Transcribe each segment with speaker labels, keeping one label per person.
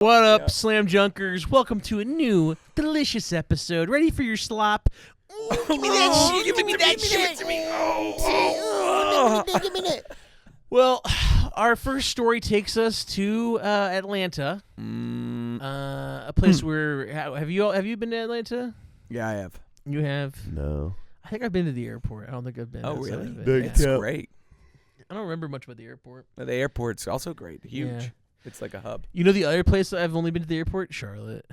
Speaker 1: What up, Slam Junkers? Welcome to a new, delicious episode. Ready for your slop? Ooh, give me that shit. Give me that shit. Give me that. Well, our first story takes us to Atlanta, a place where have you been to Atlanta?
Speaker 2: Yeah, I have.
Speaker 1: You have?
Speaker 3: No.
Speaker 1: I think I've been to the airport. I don't think I've been.
Speaker 2: Oh,
Speaker 1: outside
Speaker 2: really?
Speaker 1: of it.
Speaker 3: Big
Speaker 1: Yeah.
Speaker 2: It's
Speaker 3: Yep.
Speaker 2: great.
Speaker 1: I don't remember much about the airport.
Speaker 2: The airport's also great. Huge.
Speaker 1: Yeah.
Speaker 2: It's like a hub.
Speaker 1: You know the other place that I've only been to the airport? Charlotte.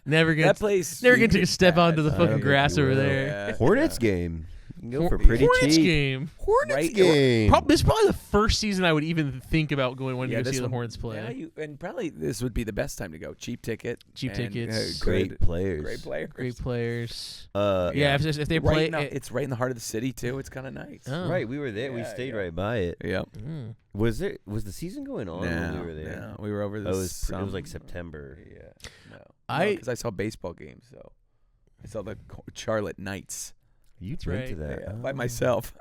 Speaker 1: Never get
Speaker 2: That place.
Speaker 1: never get to step onto the
Speaker 3: I
Speaker 1: fucking
Speaker 3: think
Speaker 1: grass
Speaker 3: you
Speaker 1: over
Speaker 3: will.
Speaker 1: there.
Speaker 2: Yeah.
Speaker 3: Hornets game. You can go for
Speaker 1: Hor-
Speaker 3: pretty
Speaker 1: Hornets
Speaker 3: cheap.
Speaker 1: game.
Speaker 3: Hornets
Speaker 2: Right?
Speaker 3: game.
Speaker 1: This is probably the first season I would even think about wanting to go
Speaker 2: this
Speaker 1: see the
Speaker 2: one-
Speaker 1: Hornets play.
Speaker 2: Yeah, and probably this would be the best time to go. Cheap tickets.
Speaker 1: Tickets.
Speaker 3: Great players.
Speaker 2: Great players.
Speaker 1: Great players.
Speaker 3: Yeah.
Speaker 1: If they play,
Speaker 2: It's right in the heart of the city too. It's kind of nice.
Speaker 1: Oh.
Speaker 3: Right, we were there. we
Speaker 2: Yeah,
Speaker 3: stayed
Speaker 2: yeah.
Speaker 3: right by it.
Speaker 2: Yep.
Speaker 1: Mm.
Speaker 3: Was the season going on when we were there?
Speaker 2: No, we were over
Speaker 3: Oh,
Speaker 2: this.
Speaker 3: it was like September.
Speaker 2: Yeah. No.
Speaker 1: I
Speaker 2: I saw baseball games, so I saw the Charlotte Knights.
Speaker 3: You
Speaker 1: That's
Speaker 3: went
Speaker 1: right.
Speaker 3: to that
Speaker 2: Yeah,
Speaker 3: Oh.
Speaker 2: by myself.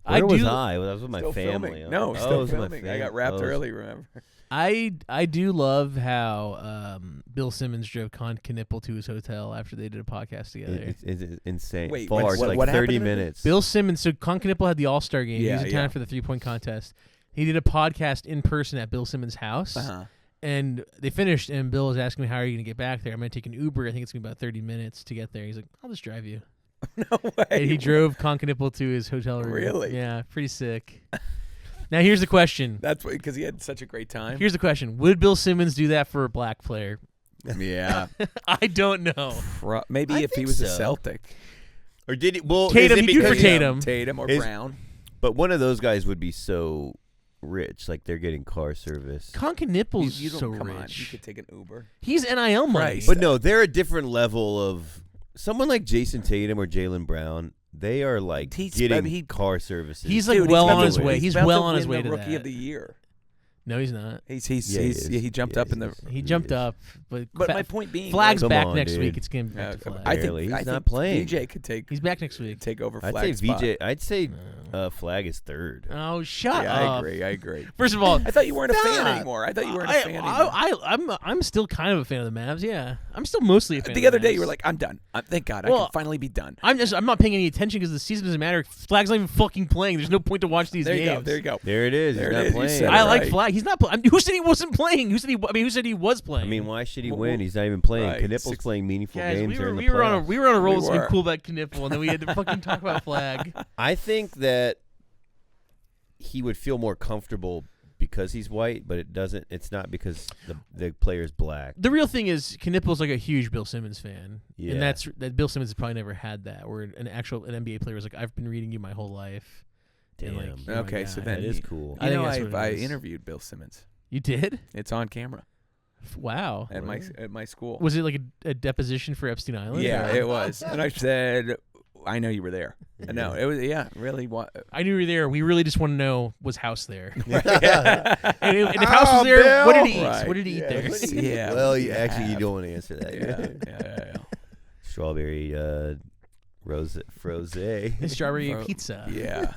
Speaker 1: I
Speaker 3: Where was
Speaker 1: do.
Speaker 3: I? Well, I was with my
Speaker 2: Still
Speaker 3: family.
Speaker 2: filming. No,
Speaker 3: Oh, it
Speaker 2: still
Speaker 3: was with my
Speaker 2: filming. I got wrapped
Speaker 3: family.
Speaker 2: early. Remember?
Speaker 1: I do love how Bill Simmons drove Con Knipple to his hotel after they did a podcast together.
Speaker 3: It's insane.
Speaker 2: Wait,
Speaker 3: Far. It's
Speaker 2: what
Speaker 3: like
Speaker 2: happened
Speaker 3: 30
Speaker 2: to him?
Speaker 3: minutes.
Speaker 1: Bill Simmons. So Con Knipple had the All-Star game. he
Speaker 2: Yeah,
Speaker 1: was in town
Speaker 2: yeah.
Speaker 1: for the 3-point contest. He did a podcast in person at Bill Simmons' house.
Speaker 2: Uh-huh.
Speaker 1: And they finished, and Bill was asking me, how are you going to get back there? I'm going to take an Uber. I think it's going to be about 30 minutes to get there. He's like, I'll just drive you.
Speaker 2: No way.
Speaker 1: And he drove Concanipple to his hotel room.
Speaker 2: Really?
Speaker 1: Yeah, pretty sick. Now, here's the question.
Speaker 2: That's because he had such a great time.
Speaker 1: Here's the question. Would Bill Simmons do that for a black player?
Speaker 2: Yeah.
Speaker 1: I don't know.
Speaker 2: Maybe
Speaker 3: I
Speaker 2: if he
Speaker 3: think
Speaker 2: was a
Speaker 3: so.
Speaker 2: Celtic.
Speaker 3: Or did it? Well,
Speaker 1: Tatum,
Speaker 3: is it
Speaker 1: he'd do for
Speaker 3: because-
Speaker 1: Tatum.
Speaker 2: Tatum or
Speaker 3: Is-
Speaker 2: Brown.
Speaker 3: But one of those guys would be so rich, like they're getting car service.
Speaker 1: Concanipple's
Speaker 2: You don't
Speaker 1: so
Speaker 2: come on. You
Speaker 1: rich.
Speaker 2: could take an Uber.
Speaker 1: He's NIL money.
Speaker 2: Christ.
Speaker 3: But no, they're a different level of someone like Jason Tatum or Jaylen Brown. They are like getting car services.
Speaker 1: He's like
Speaker 2: Dude,
Speaker 1: well
Speaker 2: about
Speaker 1: on
Speaker 2: to-
Speaker 1: his way. He's
Speaker 2: about
Speaker 1: well
Speaker 2: to
Speaker 1: on his
Speaker 2: win
Speaker 1: way
Speaker 2: the
Speaker 1: to
Speaker 2: Rookie
Speaker 1: that.
Speaker 2: of the Year.
Speaker 1: No, he's not.
Speaker 2: He
Speaker 3: is.
Speaker 2: jumped up in the.
Speaker 1: He jumped up, but
Speaker 2: my point being,
Speaker 1: Flag's
Speaker 3: Come
Speaker 1: back
Speaker 3: on,
Speaker 1: next
Speaker 3: dude.
Speaker 1: week. It's going to be back to
Speaker 2: I
Speaker 1: Flag.
Speaker 2: think
Speaker 3: Barely. He's
Speaker 2: I
Speaker 3: not
Speaker 2: think
Speaker 3: playing.
Speaker 2: VJ could take.
Speaker 1: He's back next week.
Speaker 2: Take over
Speaker 3: I'd
Speaker 2: Flag's
Speaker 3: say
Speaker 2: spot.
Speaker 3: VJ. I'd say Flag is third.
Speaker 1: Oh, shut
Speaker 2: Yeah,
Speaker 1: up.
Speaker 2: I agree.
Speaker 1: First of all,
Speaker 2: I thought you weren't a fan
Speaker 3: Stop.
Speaker 2: anymore. I thought you weren't a fan anymore.
Speaker 1: I'm still kind of a fan of the Mavs. Yeah, I'm still mostly a fan.
Speaker 2: The
Speaker 1: of
Speaker 2: other day,
Speaker 1: Mavs.
Speaker 2: you were like, "I'm done. Thank God, I
Speaker 1: Well,
Speaker 2: can finally be done."
Speaker 1: I'm not paying any attention because the season doesn't matter. Flag's not even fucking playing. There's no point to watch these
Speaker 2: There you
Speaker 1: games.
Speaker 2: go. There you go.
Speaker 3: There it is.
Speaker 2: There
Speaker 3: He's
Speaker 2: it
Speaker 3: not
Speaker 2: is. You
Speaker 3: playing.
Speaker 2: said
Speaker 1: I
Speaker 2: it
Speaker 1: like
Speaker 2: right.
Speaker 1: Flag. He's not playing. Who said he wasn't playing? Who said he was playing?
Speaker 3: I mean, why should he
Speaker 2: Well,
Speaker 3: win? He's not even playing.
Speaker 2: right.
Speaker 3: Knipple's playing meaningful
Speaker 1: guys,
Speaker 3: games. They're in the
Speaker 1: we were on a
Speaker 3: playoffs.
Speaker 1: roll
Speaker 2: We
Speaker 1: so we
Speaker 2: were.
Speaker 1: cool back Knipple, and then we had to fucking talk about Flag.
Speaker 3: I think that he would feel more comfortable because he's white, but it doesn't. It's not because the player's black.
Speaker 1: The real thing is Knipple's like a huge Bill Simmons fan,
Speaker 3: Yeah.
Speaker 1: and that Bill Simmons has probably never had that. Where an NBA player was like, "I've been reading you my whole life." And
Speaker 3: Damn.
Speaker 1: like, you're my
Speaker 2: Okay, so
Speaker 1: guy.
Speaker 2: then
Speaker 3: That is cool.
Speaker 1: I think that's what it
Speaker 2: I
Speaker 1: is.
Speaker 2: interviewed Bill Simmons.
Speaker 1: You did?
Speaker 2: It's on camera
Speaker 1: Wow.
Speaker 2: at my school.
Speaker 1: Was it like a deposition for Epstein Island?
Speaker 2: Yeah,
Speaker 1: or-
Speaker 2: it was. And I said, "I know you were there." No, it was really.
Speaker 1: I knew you were there. We really just want to know, was House there?
Speaker 2: Yeah.
Speaker 1: And if House was there,
Speaker 3: Bill!
Speaker 1: what did he eat?
Speaker 2: Right.
Speaker 1: What did he eat there?
Speaker 2: Yeah.
Speaker 3: Well,
Speaker 2: what do you
Speaker 3: actually, you
Speaker 2: have?
Speaker 3: don't want to answer that.
Speaker 2: Yeah.
Speaker 3: Strawberry rose.
Speaker 1: Strawberry
Speaker 2: Bro,
Speaker 1: pizza.
Speaker 2: Yeah.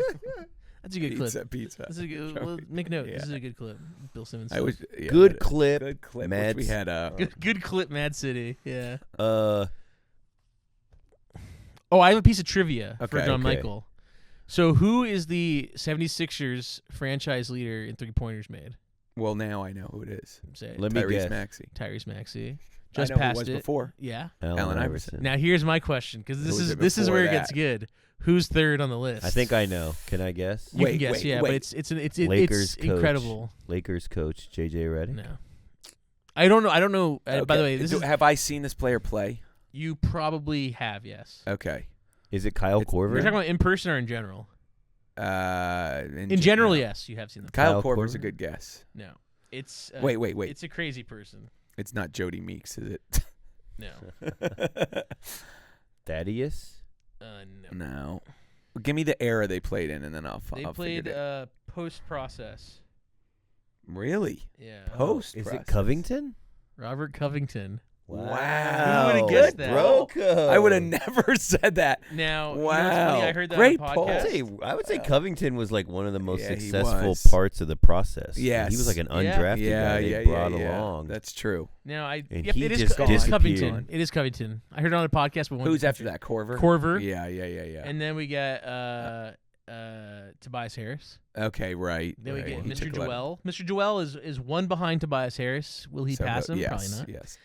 Speaker 1: That's a good clip.
Speaker 2: Pizza.
Speaker 1: This is a good,
Speaker 2: Strawberry-
Speaker 1: well, make note.
Speaker 2: Yeah.
Speaker 1: This is a good clip. Bill Simmons.
Speaker 2: I was
Speaker 3: Good clip.
Speaker 2: Good clip.
Speaker 3: Mad
Speaker 2: Which we had
Speaker 1: good clip. Mad City. Yeah.
Speaker 3: Uh,
Speaker 1: Oh, I have a piece of trivia for
Speaker 2: Okay,
Speaker 1: John
Speaker 2: okay.
Speaker 1: Michael. So, who is the 76ers franchise leader in three-pointers made?
Speaker 2: well, now I know who it is.
Speaker 1: Say it.
Speaker 3: Let me
Speaker 2: Tyrese
Speaker 3: guess.
Speaker 2: Maxey.
Speaker 1: Tyrese Maxey.
Speaker 2: I
Speaker 1: Just
Speaker 2: know who
Speaker 1: passed
Speaker 2: it was
Speaker 1: it.
Speaker 2: before.
Speaker 1: Yeah.
Speaker 2: Allen Iverson.
Speaker 1: Now here's my question, because
Speaker 2: Who
Speaker 1: this
Speaker 2: was
Speaker 1: is
Speaker 2: it
Speaker 1: this is
Speaker 2: before
Speaker 1: where it gets
Speaker 2: that?
Speaker 1: good. Who's third on the list?
Speaker 3: I think I know. Can I guess?
Speaker 1: You can
Speaker 2: Wait,
Speaker 1: guess,
Speaker 2: wait,
Speaker 1: yeah,
Speaker 2: wait.
Speaker 1: but it's
Speaker 3: Lakers coach.
Speaker 1: incredible.
Speaker 3: Lakers coach JJ Redick.
Speaker 1: No, I don't know. I don't know. By the
Speaker 2: Okay.
Speaker 1: way, this is
Speaker 2: Have I seen this player play?
Speaker 1: you probably have. Yes.
Speaker 2: Okay.
Speaker 3: Is it Kyle
Speaker 2: It's-
Speaker 1: You're
Speaker 3: Korver?
Speaker 1: talking about in person or in general?
Speaker 2: In
Speaker 1: General, yes, you have seen them.
Speaker 2: Kyle
Speaker 3: Kyle
Speaker 2: Korver's a
Speaker 3: Korver?
Speaker 2: good guess.
Speaker 1: No, it's
Speaker 2: Wait.
Speaker 1: It's a crazy person.
Speaker 2: It's not Jody Meeks, is it?
Speaker 1: No,
Speaker 3: Thaddeus?
Speaker 1: no.
Speaker 2: No. Give me the era they played in, and then I'll
Speaker 1: They
Speaker 2: I'll
Speaker 1: played
Speaker 2: figure it.
Speaker 1: post process.
Speaker 2: Really?
Speaker 1: Yeah.
Speaker 2: Post.
Speaker 3: Is it
Speaker 2: process.
Speaker 3: Covington?
Speaker 1: Robert Covington.
Speaker 3: Wow.
Speaker 1: Who would've guessed that?
Speaker 3: Bro code.
Speaker 2: I would have never said that.
Speaker 1: Now,
Speaker 2: Wow.
Speaker 1: you know what's funny? I heard that
Speaker 2: Great
Speaker 1: on a
Speaker 2: poll.
Speaker 1: podcast.
Speaker 3: I would say Covington was like one of the most
Speaker 2: Yeah, he
Speaker 3: successful
Speaker 2: was.
Speaker 3: parts of the process.
Speaker 2: Yes.
Speaker 3: He was like an
Speaker 1: Yeah.
Speaker 3: undrafted guy they brought along.
Speaker 2: That's true.
Speaker 1: Now,
Speaker 3: And
Speaker 1: yep,
Speaker 3: he
Speaker 1: it is
Speaker 3: just
Speaker 1: it is Covington.
Speaker 3: disappeared.
Speaker 1: It is Covington. I heard it on a podcast. But
Speaker 2: Who's after that? Corver?
Speaker 1: Corver.
Speaker 2: Yeah.
Speaker 1: And then we get Tobias Harris.
Speaker 2: Okay, right.
Speaker 1: Then we
Speaker 2: right.
Speaker 1: get
Speaker 2: He
Speaker 1: Mr.
Speaker 2: took a lot of-
Speaker 1: Joel. Mr. Joel is one behind Tobias Harris. Will he
Speaker 2: So,
Speaker 1: pass him?
Speaker 2: yes,
Speaker 1: Probably not.
Speaker 2: Yes.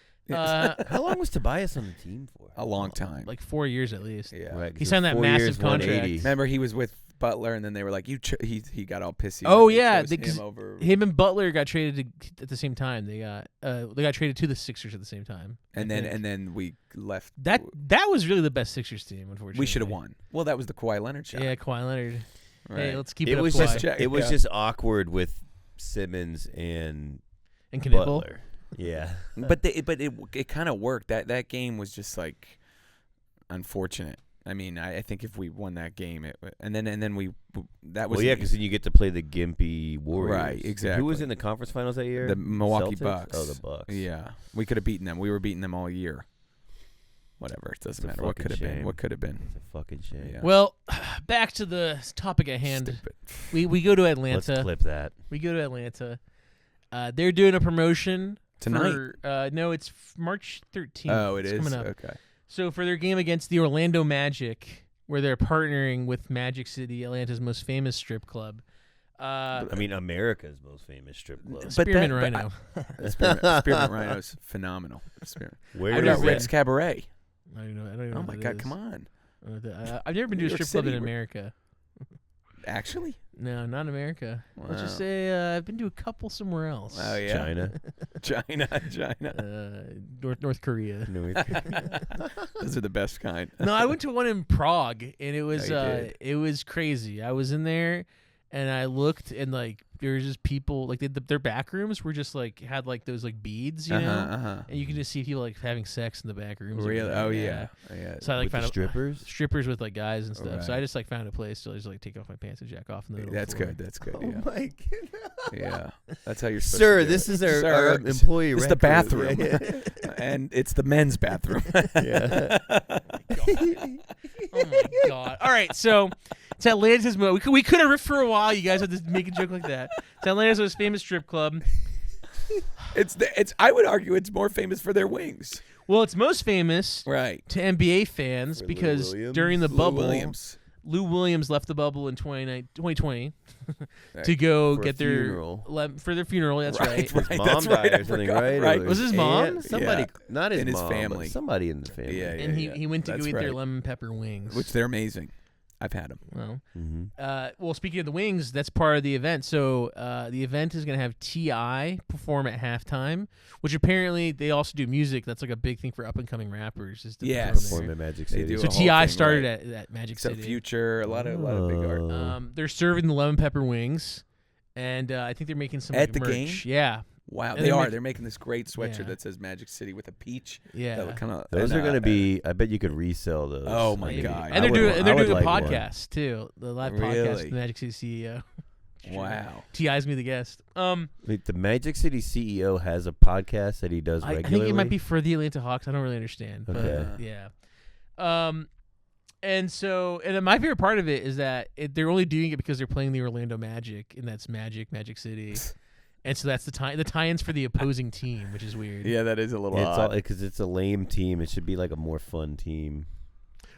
Speaker 3: How long was Tobias on the team for?
Speaker 2: A long time.
Speaker 1: Like 4 years at least.
Speaker 2: yeah.
Speaker 3: Right, 'cause
Speaker 1: He
Speaker 3: it
Speaker 1: signed
Speaker 3: was
Speaker 1: that
Speaker 3: 4
Speaker 1: massive
Speaker 3: years,
Speaker 1: contract.
Speaker 3: 180.
Speaker 2: Remember, he was with Butler, and then they were like, "You." He got all pissy.
Speaker 1: Oh,
Speaker 2: when they
Speaker 1: yeah,
Speaker 2: chose
Speaker 1: because
Speaker 2: him over.
Speaker 1: Him and Butler got traded at the same time. They got traded to the Sixers at the same time.
Speaker 2: And
Speaker 1: I
Speaker 2: then
Speaker 1: think.
Speaker 2: we left.
Speaker 1: that was really the best Sixers team. Unfortunately,
Speaker 2: we should have won. Well, that was the Kawhi Leonard shot.
Speaker 1: Yeah, Kawhi Leonard.
Speaker 2: Right.
Speaker 1: Hey, let's keep
Speaker 3: It
Speaker 1: it,
Speaker 3: was
Speaker 1: up,
Speaker 3: just
Speaker 1: Kawhi.
Speaker 2: check,
Speaker 3: it was
Speaker 2: yeah.
Speaker 3: just awkward with Simmons and
Speaker 1: And Knipple.
Speaker 3: Butler. Yeah.
Speaker 2: But it kind of worked. That game was just like unfortunate. I mean, I think if we won that game, and then we that was
Speaker 3: Well, yeah, because then you get to play the gimpy Warriors.
Speaker 2: Right, exactly.
Speaker 3: Who was in the conference finals that year?
Speaker 2: the Milwaukee
Speaker 3: Celtics?
Speaker 2: Bucks.
Speaker 3: Oh, the Bucks.
Speaker 2: Yeah, we could have beaten them. We were beating them all year. Whatever, it doesn't
Speaker 3: It's a
Speaker 2: matter. What
Speaker 3: fucking
Speaker 2: could have been?
Speaker 3: shame.
Speaker 2: What could have been?
Speaker 3: It's a fucking shame.
Speaker 2: Yeah.
Speaker 1: Well, back to the topic at hand.
Speaker 2: Stupid.
Speaker 1: We go to
Speaker 3: Let's
Speaker 1: Atlanta.
Speaker 3: clip that.
Speaker 1: We go to Atlanta. They're doing a promotion
Speaker 2: Tonight?
Speaker 1: For, no, it's March 13th.
Speaker 2: Oh, it
Speaker 1: It's
Speaker 2: is.
Speaker 1: coming up.
Speaker 2: Okay.
Speaker 1: So for their game against the Orlando Magic, where they're partnering with Magic City, Atlanta's most famous strip club.
Speaker 3: I mean, America's most famous strip club.
Speaker 1: Spearmint
Speaker 2: but
Speaker 1: Rhino.
Speaker 2: Spearmint Rhino's phenomenal. Spearmint.
Speaker 3: Where
Speaker 2: What
Speaker 1: I've
Speaker 2: about
Speaker 1: never
Speaker 2: Rick's Cabaret?
Speaker 1: I don't know. I don't even know
Speaker 2: Oh
Speaker 1: what
Speaker 2: my
Speaker 1: that
Speaker 2: God!
Speaker 1: is.
Speaker 2: Come on.
Speaker 1: I don't know what I've never been to
Speaker 2: New
Speaker 1: a
Speaker 2: York
Speaker 1: strip club in
Speaker 2: City,
Speaker 1: America.
Speaker 2: Actually?
Speaker 1: No, not in America. Let's just
Speaker 2: Wow.
Speaker 1: say I've been to a couple somewhere else.
Speaker 2: Oh yeah.
Speaker 3: China.
Speaker 2: China.
Speaker 1: North Korea.
Speaker 2: Those are the best kind.
Speaker 1: No, I went to one in Prague, and it was
Speaker 2: you did.
Speaker 1: it was crazy. I was in there, and I looked, and like there was just people like their back rooms were just like had like those like beads, you know, and you can just see people like having sex in the back rooms. and
Speaker 2: Really?
Speaker 1: everything.
Speaker 2: Oh yeah. Yeah.
Speaker 1: So I like
Speaker 3: With the
Speaker 1: found
Speaker 3: strippers?
Speaker 1: strippers with like guys and stuff. So I
Speaker 2: Right.
Speaker 1: just like found a place to just like take off my pants and jack off in the middle.
Speaker 2: That's
Speaker 1: of the floor.
Speaker 2: good. That's good.
Speaker 3: Oh
Speaker 2: Yeah.
Speaker 3: my God.
Speaker 2: Yeah. That's how you're supposed
Speaker 3: Sir,
Speaker 2: to do
Speaker 3: this
Speaker 2: it.
Speaker 3: is our
Speaker 2: Sir,
Speaker 3: employee
Speaker 2: It's the
Speaker 3: record.
Speaker 2: bathroom.
Speaker 3: Yeah.
Speaker 2: And it's the men's bathroom.
Speaker 3: Yeah.
Speaker 1: Oh my god! All right, so it's Atlanta's we could have riffed for a while. You guys had to make a joke like that. It's Atlanta's most famous strip club.
Speaker 2: It's I would argue it's more famous for their wings.
Speaker 1: Well, it's most famous
Speaker 2: Right.
Speaker 1: to NBA fans
Speaker 3: For Lou
Speaker 1: because
Speaker 3: Williams?
Speaker 1: during the
Speaker 2: Lou
Speaker 1: bubble,
Speaker 2: Williams.
Speaker 1: Lou Williams left the bubble in 2020
Speaker 2: Right.
Speaker 1: to go
Speaker 3: For a
Speaker 1: get their
Speaker 3: funeral.
Speaker 1: for their funeral. That's right.
Speaker 3: His
Speaker 2: Right,
Speaker 3: mom
Speaker 2: that's
Speaker 3: died
Speaker 2: right, I
Speaker 3: or something,
Speaker 2: forgot,
Speaker 3: right?
Speaker 2: right.
Speaker 3: Or
Speaker 1: Was his
Speaker 3: aunt?
Speaker 1: mom?
Speaker 3: Somebody,
Speaker 2: Yeah.
Speaker 3: not his
Speaker 2: In his
Speaker 3: mom, but
Speaker 2: family.
Speaker 3: somebody in the family.
Speaker 2: Yeah,
Speaker 1: And he went to go
Speaker 2: That's
Speaker 1: eat their
Speaker 2: right.
Speaker 1: lemon pepper wings.
Speaker 2: Which they're amazing. I've had them.
Speaker 1: well,
Speaker 3: Mm-hmm.
Speaker 1: well, speaking of the wings, that's part of the event. So the event is going to have T.I. perform at halftime, which apparently they also do music. That's like a big thing for up and coming rappers. Is to
Speaker 2: Yes.
Speaker 1: perform
Speaker 3: Form
Speaker 1: there.
Speaker 3: at Magic
Speaker 2: They
Speaker 3: City.
Speaker 2: do
Speaker 1: So
Speaker 2: a whole
Speaker 1: T.I.
Speaker 2: thing,
Speaker 1: started
Speaker 2: right.
Speaker 1: at Magic
Speaker 2: Some
Speaker 1: City.
Speaker 2: Future, a lot of big art.
Speaker 1: They're serving the lemon pepper wings, and I think they're making some
Speaker 2: At
Speaker 1: like,
Speaker 2: the
Speaker 1: merch.
Speaker 2: game?
Speaker 1: Yeah,
Speaker 2: Wow,
Speaker 1: And
Speaker 2: they
Speaker 1: they're
Speaker 2: are.
Speaker 1: making-
Speaker 2: They're making this great sweatshirt
Speaker 1: Yeah.
Speaker 2: that says Magic City with a peach.
Speaker 1: yeah.
Speaker 2: That would kind of.
Speaker 3: Those are going to be. I bet you could resell those.
Speaker 2: Oh, my
Speaker 1: Maybe.
Speaker 2: God.
Speaker 1: And they're doing
Speaker 3: I would
Speaker 1: a
Speaker 3: like one.
Speaker 1: podcast too. The live podcast
Speaker 2: Really?
Speaker 1: with the Magic City CEO.
Speaker 2: Wow.
Speaker 1: T.I.'s me the guest.
Speaker 3: Wait, the Magic City CEO has a podcast that he does
Speaker 1: I
Speaker 3: regularly.
Speaker 1: think it might be for the Atlanta Hawks. I don't really understand, but
Speaker 3: Okay.
Speaker 1: yeah. And then my favorite part of it is that they're only doing it because they're playing the Orlando Magic, and that's Magic City, and so that's the tie-ins for the opposing team, which is weird.
Speaker 2: Yeah, that is a little
Speaker 3: It's all
Speaker 2: odd.
Speaker 3: because it's a lame team. It should be like a more fun team.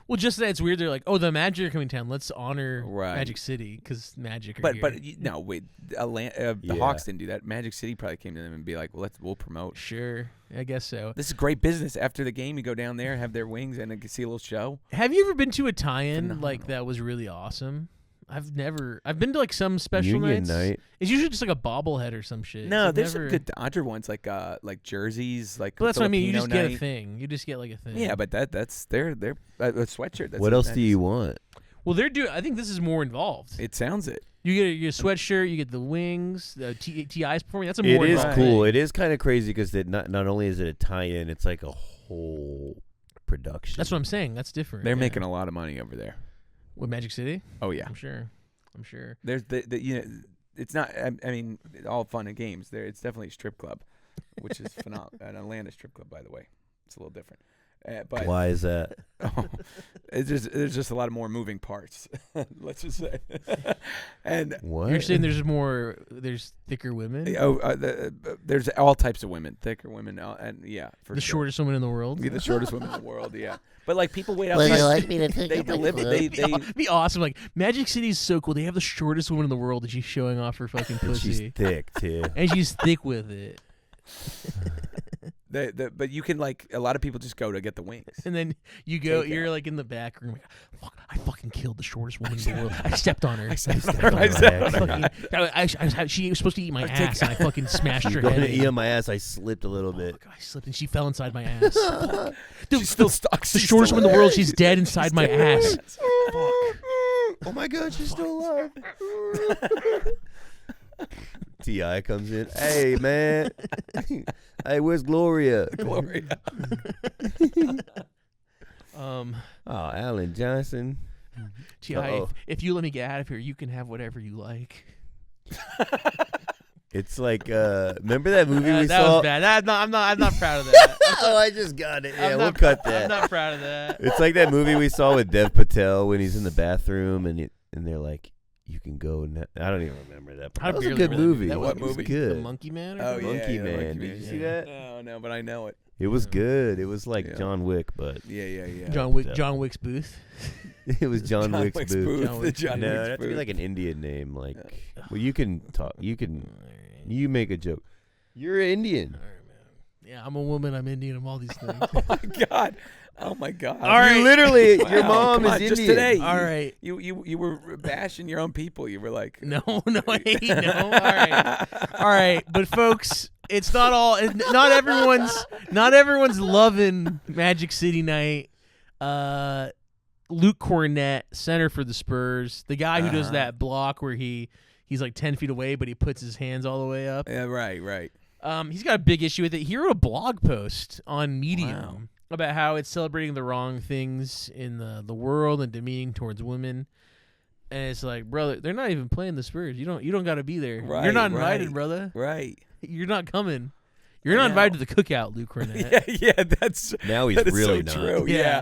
Speaker 1: Well, just that it's weird. They're like, oh, the Magic are coming to town. Let's honor
Speaker 2: Right.
Speaker 1: Magic City because Magic are
Speaker 2: But
Speaker 1: here.
Speaker 2: no, wait. The
Speaker 3: Yeah.
Speaker 2: Hawks didn't do that. Magic City probably came to them and be like, "Well, we'll promote.
Speaker 1: Sure, I guess so.
Speaker 2: This is great business." After the game, you go down there, have their wings, and then see a little show.
Speaker 1: Have you ever been to a tie-in like
Speaker 2: Phenomenal.
Speaker 1: that was really awesome? I've been to like some special
Speaker 3: Union
Speaker 1: nights.
Speaker 3: night.
Speaker 1: It's usually just like a bobblehead or some shit.
Speaker 2: No,
Speaker 1: I've
Speaker 2: there's
Speaker 1: never,
Speaker 2: some good Dodger ones, like jerseys, like.
Speaker 1: But that's what I mean. You
Speaker 2: Filipino
Speaker 1: just get a
Speaker 2: night.
Speaker 1: thing. You just get like a thing.
Speaker 2: Yeah, but that's their a sweatshirt. That's
Speaker 3: What else do you want?
Speaker 1: Well, they're doing. I think this is more involved.
Speaker 2: It sounds it.
Speaker 1: You get your sweatshirt. You get the wings. The T.I.'s performing. That's a
Speaker 3: It
Speaker 1: more
Speaker 3: is
Speaker 1: involved
Speaker 3: cool.
Speaker 1: thing.
Speaker 3: It is kind of crazy because not only is it a tie-in, it's like a whole production.
Speaker 1: That's what I'm saying. That's different.
Speaker 2: They're
Speaker 1: yeah.
Speaker 2: making a lot of money over there.
Speaker 1: with Magic City.
Speaker 2: Oh yeah.
Speaker 1: I'm sure.
Speaker 2: There's it's not. I mean, all fun and games. There, it's definitely a strip club, which is phenomenal. An Atlanta strip club, by the way. It's a little different. But
Speaker 3: Why is that?
Speaker 2: there's just a lot of more moving parts. Let's just say. And
Speaker 3: What?
Speaker 1: You're saying there's thicker women?
Speaker 2: there's all types of women, thicker women, and for
Speaker 1: the
Speaker 2: sure.
Speaker 1: shortest woman in the world.
Speaker 2: Yeah, the shortest women in the world. Yeah, but like people wait
Speaker 4: Would
Speaker 2: outside.
Speaker 4: you like me to take
Speaker 2: They
Speaker 4: up my
Speaker 2: deliver.
Speaker 4: clothes?
Speaker 1: It'd be awesome. Like Magic City is so cool. They have the shortest woman in the world, and she's showing off her fucking
Speaker 3: And she's
Speaker 1: pussy,
Speaker 3: thick too.
Speaker 1: and she's thick with it.
Speaker 2: But you can like a lot of people just go to get the wings.
Speaker 1: And then you go,
Speaker 2: Take
Speaker 1: you're
Speaker 2: out.
Speaker 1: like in the back room. Like, fuck, I fucking killed the shortest woman in the world. I stepped on her.
Speaker 2: I stepped on
Speaker 3: her.
Speaker 2: I stepped on her.
Speaker 1: She was supposed to eat my ass, and I fucking smashed her
Speaker 3: Going
Speaker 1: head.
Speaker 3: to eat on my ass. I slipped a little bit.
Speaker 1: I slipped and she fell inside my ass. Dude,
Speaker 2: She's still stuck.
Speaker 1: the shortest woman in the world. She's dead inside my ass.
Speaker 3: Oh my God, she's still alive. T.I. comes in. Hey, man. Hey, where's Gloria?
Speaker 2: Gloria.
Speaker 3: Oh, Alan Johnson.
Speaker 1: T.I., if you let me get out of here, you can have whatever you like.
Speaker 3: It's like, remember that movie we
Speaker 1: that
Speaker 3: saw?
Speaker 1: was bad. I'm not proud of that.
Speaker 3: Oh, I just got it. Yeah,
Speaker 1: I'm
Speaker 3: we'll
Speaker 1: not
Speaker 3: cut
Speaker 1: I'm
Speaker 3: that.
Speaker 1: not proud of that.
Speaker 3: It's like that movie we saw with Dev Patel when he's in the bathroom and they're like, you can go now. I don't even remember that.
Speaker 1: I
Speaker 3: That was a
Speaker 1: barely
Speaker 3: good
Speaker 1: remember that
Speaker 3: movie.
Speaker 1: That
Speaker 2: What
Speaker 3: It was
Speaker 2: movie?
Speaker 1: The
Speaker 3: good.
Speaker 1: Monkey Man? Or
Speaker 2: Oh
Speaker 1: something?
Speaker 2: yeah,
Speaker 3: Monkey
Speaker 2: yeah,
Speaker 3: Man.
Speaker 2: Monkey
Speaker 3: Did you see
Speaker 1: Yeah.
Speaker 3: that?
Speaker 2: No, but I know it.
Speaker 3: It was good. It was like
Speaker 2: Yeah.
Speaker 3: John Wick, but
Speaker 2: Yeah.
Speaker 1: John Wick's booth.
Speaker 3: it was John Wick's booth.
Speaker 1: John Wick's
Speaker 2: John
Speaker 1: booth.
Speaker 3: No,
Speaker 2: Wick's
Speaker 3: it has to be
Speaker 2: booth.
Speaker 3: like an Indian name. Like, well, you can talk. You make a joke. You're Indian.
Speaker 1: All right, man. Yeah, I'm a woman. I'm Indian. I'm all these things.
Speaker 2: Oh my God.
Speaker 1: All right.
Speaker 3: You literally, your
Speaker 2: Wow,
Speaker 3: mom
Speaker 2: come
Speaker 3: is
Speaker 2: on,
Speaker 3: Indian.
Speaker 2: just today.
Speaker 1: All right.
Speaker 2: You were bashing your own people. You were like,
Speaker 1: No, I ain't. No. All right. But folks, it's not all. Not everyone's loving Magic City Night. Luke Cornett, center for the Spurs, the guy who does that block where he's like 10 feet away, but he puts his hands all the way up.
Speaker 2: yeah, right.
Speaker 1: He's got a big issue with it. He wrote a blog post on Medium about how it's celebrating the wrong things in the world and demeaning towards women. And it's like, brother, they're not even playing the Spurs. You don't got to be there.
Speaker 2: Right,
Speaker 1: You're not invited,
Speaker 2: right.
Speaker 1: brother.
Speaker 2: Right.
Speaker 1: You're not coming. You're not invited to the cookout, Luke Cornett.
Speaker 2: Yeah, that's
Speaker 3: Now he's
Speaker 2: that is
Speaker 3: really
Speaker 2: so
Speaker 3: not.
Speaker 2: true.
Speaker 1: Yeah.
Speaker 2: Yeah,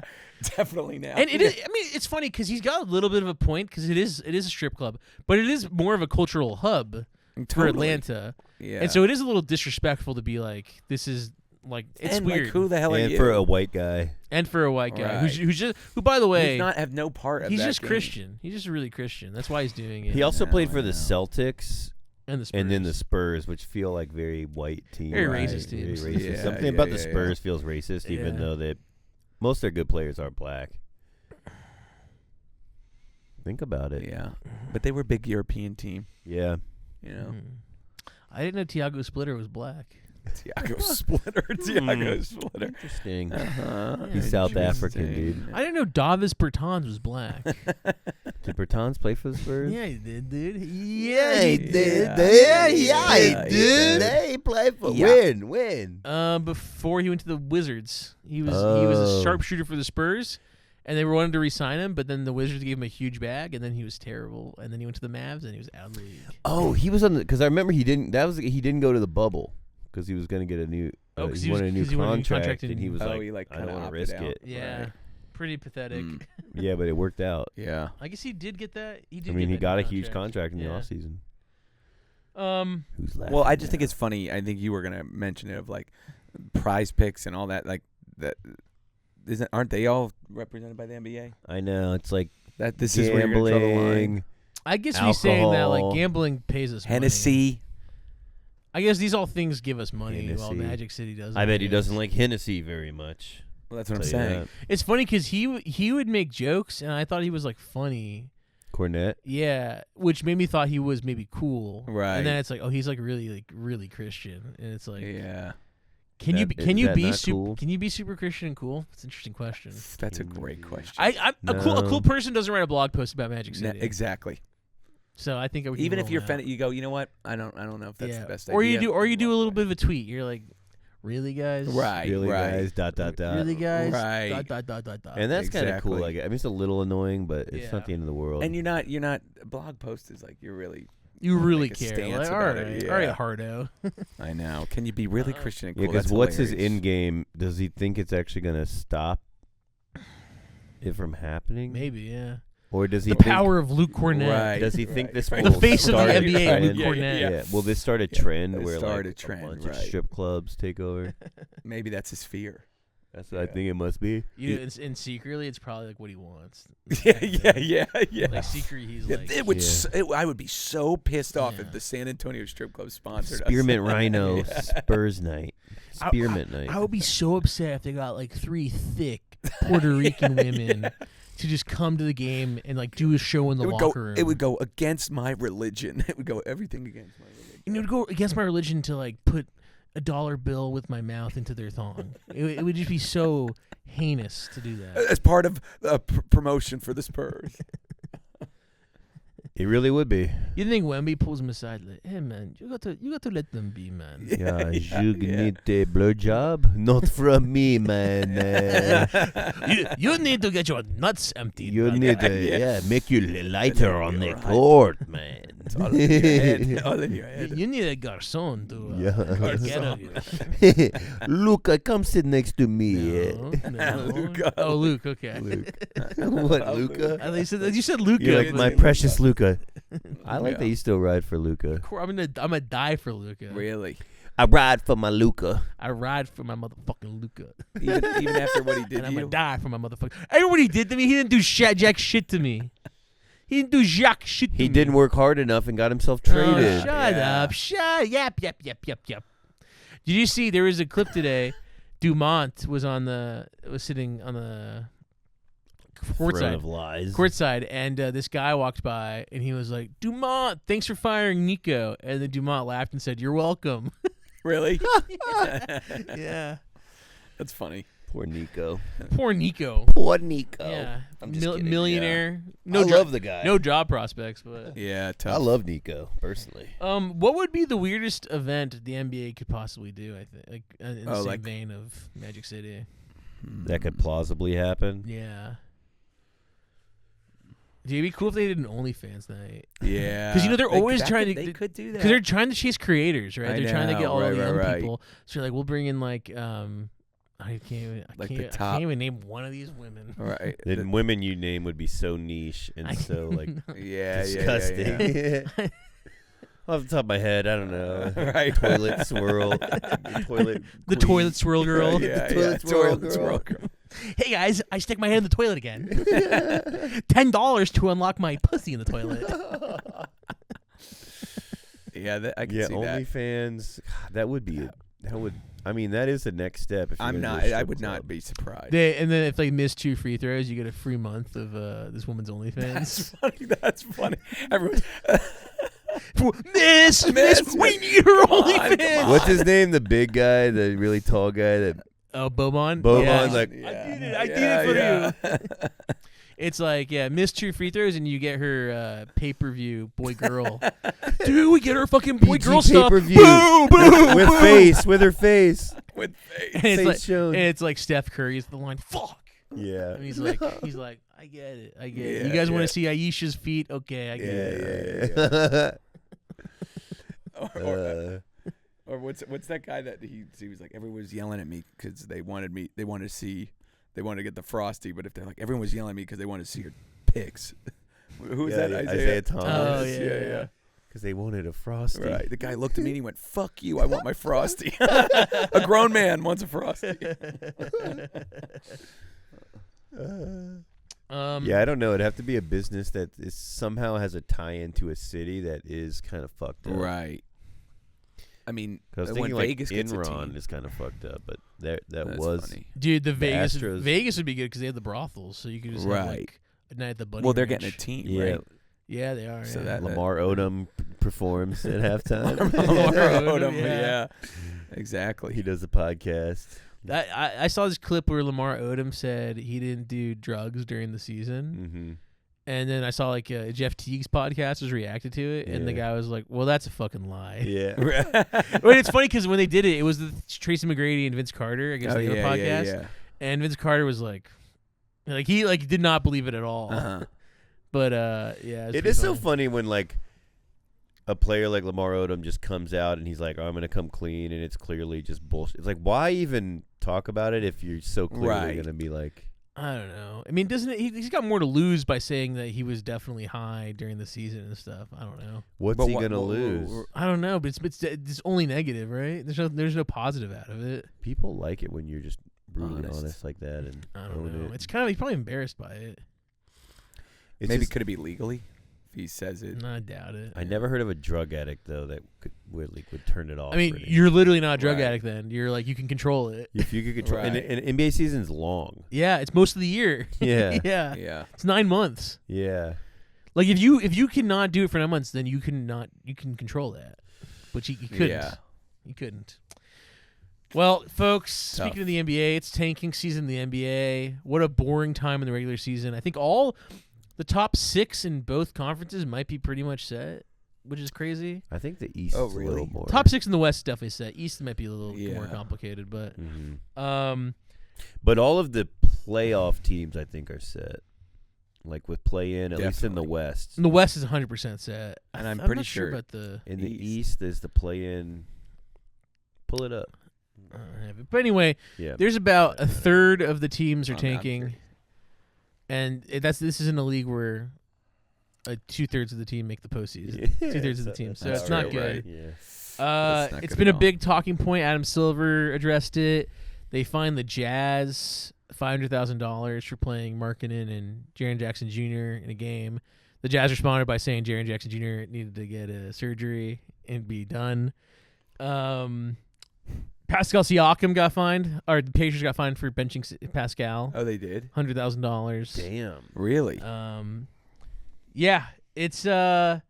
Speaker 2: definitely now.
Speaker 1: And it is. I mean, it's funny because he's got a little bit of a point because it is a strip club, but it is more of a cultural hub for
Speaker 2: Totally.
Speaker 1: Atlanta.
Speaker 2: Yeah.
Speaker 1: And so it is a little disrespectful to be like, this is like, it's
Speaker 2: and
Speaker 1: weird.
Speaker 2: Like, who the hell are
Speaker 3: And
Speaker 2: you?
Speaker 3: for a white guy.
Speaker 1: And for a white guy
Speaker 2: Right.
Speaker 1: who by the way,
Speaker 2: Who's not have no part of
Speaker 1: he's
Speaker 2: that
Speaker 1: just
Speaker 2: game.
Speaker 1: Christian. He's just really Christian. That's why he's doing it.
Speaker 3: He also
Speaker 2: know,
Speaker 3: played
Speaker 2: I
Speaker 3: for the
Speaker 2: know.
Speaker 3: Celtics
Speaker 1: and the Spurs.
Speaker 3: and then the Spurs, which feel like very white teams.
Speaker 1: Very
Speaker 3: right?
Speaker 1: racist teams.
Speaker 3: Very racist.
Speaker 2: Yeah,
Speaker 3: Something
Speaker 2: yeah,
Speaker 3: about
Speaker 2: yeah,
Speaker 3: the
Speaker 2: yeah.
Speaker 3: Spurs feels racist, even
Speaker 1: Yeah.
Speaker 3: though most of their good players are black. Think about it.
Speaker 2: Yeah, but they were a big European team.
Speaker 3: Yeah.
Speaker 2: You know,
Speaker 1: I didn't know Tiago Splitter was black.
Speaker 2: Tiago Splitter. Tiago Splitter.
Speaker 3: Interesting.
Speaker 2: Uh-huh.
Speaker 3: He's
Speaker 1: Yeah,
Speaker 3: South African,
Speaker 2: Interesting.
Speaker 3: dude.
Speaker 1: I didn't know Davis Bertans was black.
Speaker 3: Did Bertans play for the Spurs?
Speaker 1: Yeah, he did, dude.
Speaker 3: Yeah,
Speaker 1: he
Speaker 3: he
Speaker 1: did.
Speaker 3: did.
Speaker 2: Yeah,
Speaker 3: Yeah,
Speaker 2: he
Speaker 3: he
Speaker 2: did.
Speaker 3: did. Hey, he played for
Speaker 2: Yeah.
Speaker 3: when?
Speaker 1: Before he went to the Wizards, he was a sharpshooter for the Spurs, and they wanted to re-sign him, but then the Wizards gave him a huge bag, and then he was terrible, and then he went to the Mavs, and he was out of the league.
Speaker 3: Oh, he was on the because I remember he didn't go to the bubble because he was going to get a new.
Speaker 1: 'cause
Speaker 3: he wanted a new
Speaker 1: 'cause he wanted a new
Speaker 3: contract,
Speaker 1: contract
Speaker 3: and he was
Speaker 2: Oh,
Speaker 3: like,
Speaker 2: he, like,
Speaker 3: I don't
Speaker 2: kinda
Speaker 3: want to
Speaker 2: opted
Speaker 3: risk
Speaker 2: out.
Speaker 3: it.
Speaker 1: Yeah,
Speaker 2: Right.
Speaker 1: pretty pathetic.
Speaker 2: Mm.
Speaker 3: Yeah, but it worked out.
Speaker 2: Yeah.
Speaker 1: I guess he did get that. He did.
Speaker 3: I mean,
Speaker 1: get
Speaker 3: he
Speaker 1: that
Speaker 3: got a
Speaker 1: new
Speaker 3: huge contract in the
Speaker 1: Yeah.
Speaker 3: offseason.
Speaker 1: Who's
Speaker 3: laughing?
Speaker 2: Well, I just think it's funny. I think you were gonna mention it of like prize picks and all that. Like that, aren't they all represented by the NBA?
Speaker 3: I know it's like
Speaker 2: That this is where you're gonna draw the line.
Speaker 3: gambling.
Speaker 1: I guess we saying that like
Speaker 3: Alcohol.
Speaker 1: gambling pays us money.
Speaker 2: Hennessy.
Speaker 1: I guess these all things give us money while
Speaker 3: Hennessy.
Speaker 1: Magic City doesn't.
Speaker 3: I bet he
Speaker 1: guess.
Speaker 3: doesn't like Hennessy very much.
Speaker 2: Well, that's what I'm
Speaker 3: Tell you
Speaker 2: saying.
Speaker 3: that.
Speaker 1: It's funny because he would make jokes, and I thought he was like funny.
Speaker 3: Cornette.
Speaker 1: Yeah, which made me thought he was maybe cool.
Speaker 2: Right.
Speaker 1: And then it's like, oh, he's like really Christian, and it's like,
Speaker 2: Yeah,
Speaker 1: can you
Speaker 3: That-
Speaker 1: be, can
Speaker 3: is
Speaker 1: you
Speaker 3: that
Speaker 1: be
Speaker 3: not
Speaker 1: super
Speaker 3: cool?
Speaker 1: can you be super Christian and cool? It's an interesting question.
Speaker 2: that's a great question.
Speaker 1: A
Speaker 3: No.
Speaker 1: cool person doesn't write a blog post about Magic City.
Speaker 2: Exactly.
Speaker 1: So I think I would
Speaker 2: Even if
Speaker 1: roll
Speaker 2: you're
Speaker 1: that.
Speaker 2: offended, you go, you know what? I don't know if that's
Speaker 1: yeah.
Speaker 2: the best
Speaker 1: or
Speaker 2: idea.
Speaker 1: you do a little bit of a tweet. You're like, really guys?
Speaker 2: Right.
Speaker 3: Really,
Speaker 2: right.
Speaker 3: guys. ...
Speaker 1: Really guys?
Speaker 2: Right.
Speaker 1: Dot.
Speaker 3: And that's kind of cool.
Speaker 2: Exactly.
Speaker 3: Like, I mean, it's a little annoying, but it's
Speaker 1: Yeah.
Speaker 3: not the end of the world.
Speaker 2: And you're not. A blog post is like you're really
Speaker 1: You really
Speaker 2: make a
Speaker 1: care.
Speaker 2: stance
Speaker 1: Like, all
Speaker 2: about
Speaker 1: right,
Speaker 2: it,
Speaker 1: all right,
Speaker 2: yeah.
Speaker 1: Hardo.
Speaker 2: I know. Can you be really Christian and cool?
Speaker 3: Yeah, because
Speaker 2: That's
Speaker 3: what's his
Speaker 2: hilarious.
Speaker 3: end game? Does he think it's actually going to stop it from happening?
Speaker 1: Maybe, yeah.
Speaker 3: Or does he
Speaker 1: The
Speaker 3: think,
Speaker 1: power of Luke Cornett.
Speaker 2: Right.
Speaker 3: Does he think this
Speaker 2: right.
Speaker 3: will
Speaker 1: The face of the
Speaker 3: start a
Speaker 1: NBA,
Speaker 3: trend?
Speaker 1: Luke Cornett.
Speaker 3: Yeah. Will this start a
Speaker 2: Yeah,
Speaker 3: trend
Speaker 2: it'll
Speaker 3: where
Speaker 2: start
Speaker 3: like
Speaker 2: a trend,
Speaker 3: bunch
Speaker 2: right.
Speaker 3: of strip clubs take over?
Speaker 2: Maybe that's his fear.
Speaker 3: That's what I think it must be.
Speaker 1: And secretly, it's probably like what he wants.
Speaker 2: Yeah.
Speaker 1: Like secretly, he's
Speaker 2: Yeah,
Speaker 1: like,
Speaker 2: it would. I would be so pissed off
Speaker 1: Yeah.
Speaker 2: if the San Antonio strip club sponsored us.
Speaker 3: Spearmint Rhino
Speaker 2: Yeah.
Speaker 3: Spurs night. Spearmint night.
Speaker 1: I would be so upset if they got like 3 thick Puerto Rican women to just come to the game and like do a show in the locker room.
Speaker 2: It would go against my religion. It would go everything against my religion.
Speaker 1: And it would go against my religion to like put a dollar bill with my mouth into their thong. It would just be so heinous to do that.
Speaker 2: As part of a promotion for the Spurs.
Speaker 3: It really would be.
Speaker 1: You think Wemby pulls him aside like, hey man, you got to let them be, man.
Speaker 3: Yeah, you need a blowjob? Not from me, man.
Speaker 1: You need to get your nuts emptied.
Speaker 3: You
Speaker 1: brother.
Speaker 3: need to, make you lighter on the court, man.
Speaker 2: It's all in your head. All in your head.
Speaker 1: You need a garçon to
Speaker 3: Yeah.
Speaker 1: get you.
Speaker 3: Luca, come sit next to me.
Speaker 1: No.
Speaker 2: Luca.
Speaker 1: Oh, Luke. Okay.
Speaker 3: What, Luca?
Speaker 1: I thought you said Luca.
Speaker 3: You're like my precious Luca. I like
Speaker 2: Yeah.
Speaker 3: that you still ride for Luca.
Speaker 1: I'm gonna die for Luca.
Speaker 2: Really?
Speaker 3: I ride for my Luca.
Speaker 1: I ride for my motherfucking Luca.
Speaker 2: Even after what he did
Speaker 1: And
Speaker 2: to
Speaker 1: I'm gonna
Speaker 2: you?
Speaker 1: die for my motherfucking. Everybody he did to me. He didn't do jack shit to me. He didn't do jack shit to me.
Speaker 3: He didn't work hard enough and got himself traded.
Speaker 1: Oh, shut
Speaker 2: Yeah.
Speaker 1: up. Yep. Did you see there was a clip today? Dumont was sitting on the
Speaker 3: Throne
Speaker 1: courtside.
Speaker 3: of lies.
Speaker 1: Courtside, and this guy walked by, and he was like, "Dumont, thanks for firing Nico." And then Dumont laughed and said, "You're welcome."
Speaker 2: Really?
Speaker 1: Yeah.
Speaker 2: That's funny.
Speaker 3: Poor Nico.
Speaker 1: Poor Nico.
Speaker 3: Poor Nico.
Speaker 1: Yeah.
Speaker 2: I'm just kidding,
Speaker 1: Millionaire.
Speaker 3: I love the guy.
Speaker 1: No job prospects, but.
Speaker 2: Yeah, tough.
Speaker 3: I love Nico personally.
Speaker 1: What would be the weirdest event the NBA could possibly do? I think, like in the same vein of Magic City.
Speaker 3: That could plausibly happen.
Speaker 1: Yeah. Dude, it'd be cool if they did an OnlyFans night.
Speaker 2: Yeah.
Speaker 1: Because they're always trying to.
Speaker 2: They could do that.
Speaker 1: Because they're trying to chase creators, right?
Speaker 2: I
Speaker 1: They're trying to get
Speaker 2: know,
Speaker 1: all
Speaker 2: right,
Speaker 1: the young
Speaker 2: right.
Speaker 1: people. So like, we'll bring in like I can't even name one of these women.
Speaker 2: Right.
Speaker 3: The women you name would be so niche and so like
Speaker 2: Yeah,
Speaker 3: disgusting.
Speaker 2: yeah.
Speaker 3: Off the top of my head, I don't know.
Speaker 2: Right.
Speaker 3: Toilet swirl. Toilet.
Speaker 1: The
Speaker 3: queen.
Speaker 1: toilet swirl girl.
Speaker 2: Yeah,
Speaker 3: Toilet swirl girl.
Speaker 1: Hey guys, I stick my head in the toilet again. $10 to unlock my pussy in the toilet.
Speaker 2: Yeah, I can
Speaker 3: Yeah,
Speaker 2: see that.
Speaker 3: OnlyFans. That would be. I mean, that is the next step. If you're
Speaker 2: I'm
Speaker 3: gonna
Speaker 2: not.
Speaker 3: do a
Speaker 2: I
Speaker 3: strip
Speaker 2: would not
Speaker 3: club.
Speaker 2: be surprised.
Speaker 1: And then if they miss 2 free throws, you get a free month of this woman's OnlyFans.
Speaker 2: That's funny. That's funny. Everyone,
Speaker 1: Miss, we need her OnlyFans.
Speaker 3: What's his name? The big guy, the really tall guy. That
Speaker 1: Oh, Bobon.
Speaker 3: Bobon's like,
Speaker 1: I did it for you. It's like, miss 2 free throws and you get her pay-per-view boy-girl. Dude, we get her fucking boy-girl stuff.
Speaker 3: pay-per-view.
Speaker 1: Boom, boom,
Speaker 3: with
Speaker 1: boom.
Speaker 3: face, with her face.
Speaker 2: with face.
Speaker 1: And it's,
Speaker 3: Face
Speaker 1: like,
Speaker 3: shown.
Speaker 1: and it's like Steph Curry's the line, fuck.
Speaker 3: Yeah.
Speaker 1: And he's like, I get it. I get it.
Speaker 2: Yeah,
Speaker 1: You guys want
Speaker 2: yeah.
Speaker 1: to see Aisha's feet? Okay, I get it.
Speaker 3: Yeah.
Speaker 2: Or what's that guy that he was like, everyone was yelling at me because they wanted to get the Frosty, but if they're like, everyone was yelling at me because they wanted to see your pics. Who is that?
Speaker 3: Isaiah Thomas.
Speaker 1: Oh,
Speaker 2: yeah.
Speaker 3: Because they wanted a Frosty.
Speaker 2: Right. The guy looked at me and he went, "Fuck you! I want my Frosty." A grown man wants a Frosty.
Speaker 3: Yeah, I don't know. It'd have to be a business that somehow has a tie-in to a city that is kind of fucked up.
Speaker 2: Right. I mean,
Speaker 3: Because I was
Speaker 2: when
Speaker 3: thinking like
Speaker 2: Vegas gets a
Speaker 3: Enron
Speaker 2: team,
Speaker 3: is kind of fucked up, but that
Speaker 2: that's
Speaker 3: was
Speaker 2: funny.
Speaker 1: Dude, the Vegas
Speaker 3: Astros-
Speaker 1: would be good because they have the brothels, so you could just have
Speaker 2: Right.
Speaker 1: like a night at the Bunny
Speaker 2: Well, they're
Speaker 1: Ranch.
Speaker 2: getting a team,
Speaker 3: yeah.
Speaker 2: right?
Speaker 1: Yeah, they are.
Speaker 2: So
Speaker 1: yeah.
Speaker 2: that-
Speaker 3: Lamar Odom performs at halftime.
Speaker 2: Lamar
Speaker 1: Odom,
Speaker 2: Odom, yeah. Exactly.
Speaker 3: He does a podcast.
Speaker 1: I saw this clip where Lamar Odom said he didn't do drugs during the season,
Speaker 3: Mm-hmm.
Speaker 1: and then I saw like Jeff Teague's podcast was reacted to it, and the
Speaker 3: Yeah.
Speaker 1: guy was like, "Well, that's a fucking lie."
Speaker 3: Yeah.
Speaker 1: But it's funny because when they did it, it was the Tracy McGrady and Vince Carter, I guess,
Speaker 2: Oh,
Speaker 1: the other
Speaker 2: yeah,
Speaker 1: podcast,
Speaker 2: yeah.
Speaker 1: and Vince Carter was like he like did not believe it at all.
Speaker 2: Uh-huh.
Speaker 1: But yeah,
Speaker 3: It is so funny when like a player like Lamar Odom just comes out and he's like, I'm going to come clean, and it's clearly just bullshit. It's like, why even talk about it if you're so clearly going to be like...
Speaker 1: I don't know. I mean, doesn't it, he's got more to lose by saying that he was definitely high during the season and stuff. I don't know.
Speaker 3: What's he going to lose?
Speaker 1: I don't know, but it's only negative, right? There's no positive out of it.
Speaker 3: People like it when you're just brutally honest like that. And
Speaker 1: I don't know. It's kind of, he's probably embarrassed by it.
Speaker 2: Maybe could it be legally if he says it?
Speaker 1: No, I doubt it.
Speaker 3: I never heard of a drug addict though that would turn it off.
Speaker 1: I mean, you're literally not a drug addict then. You're like, you can control it.
Speaker 3: If you could control, and NBA season's long.
Speaker 1: Yeah, it's most of the year.
Speaker 3: Yeah,
Speaker 1: yeah. It's 9 months.
Speaker 3: Yeah.
Speaker 1: Like if you cannot do it for 9 months, then you can control that, but you couldn't.
Speaker 2: Yeah.
Speaker 1: You couldn't. Well, folks, speaking of the NBA, it's tanking season in the NBA. What a boring time in the regular season. I think all the top 6 in both conferences might be pretty much set, which is crazy.
Speaker 3: I think the East is a little more.
Speaker 1: Top 6 in the West is definitely set. East might be a little more complicated, but
Speaker 3: but all of the playoff teams I think are set. Like with play-in, at least in the West.
Speaker 1: And the West is 100% set.
Speaker 2: And I'm
Speaker 1: not
Speaker 2: pretty
Speaker 1: sure about the
Speaker 3: in the East there's the play-in. Pull it up.
Speaker 1: I don't have it. But anyway, there's about a third of the teams are tanking. And this is in a league where 2/3 of the team make the postseason. 2/3 of the team, so it's not good.
Speaker 2: Right.
Speaker 1: It's been a big talking point. Adam Silver addressed it. They fined the Jazz $500,000 for playing Markkanen and Jaren Jackson Jr. in a game. The Jazz responded by saying Jaren Jackson Jr. needed to get a surgery and be done. Pascal Siakam got fined, or the Pacers got fined for benching Pascal.
Speaker 2: Oh, they did?
Speaker 1: $100,000.
Speaker 3: Damn.
Speaker 2: Really?
Speaker 1: Yeah, it's but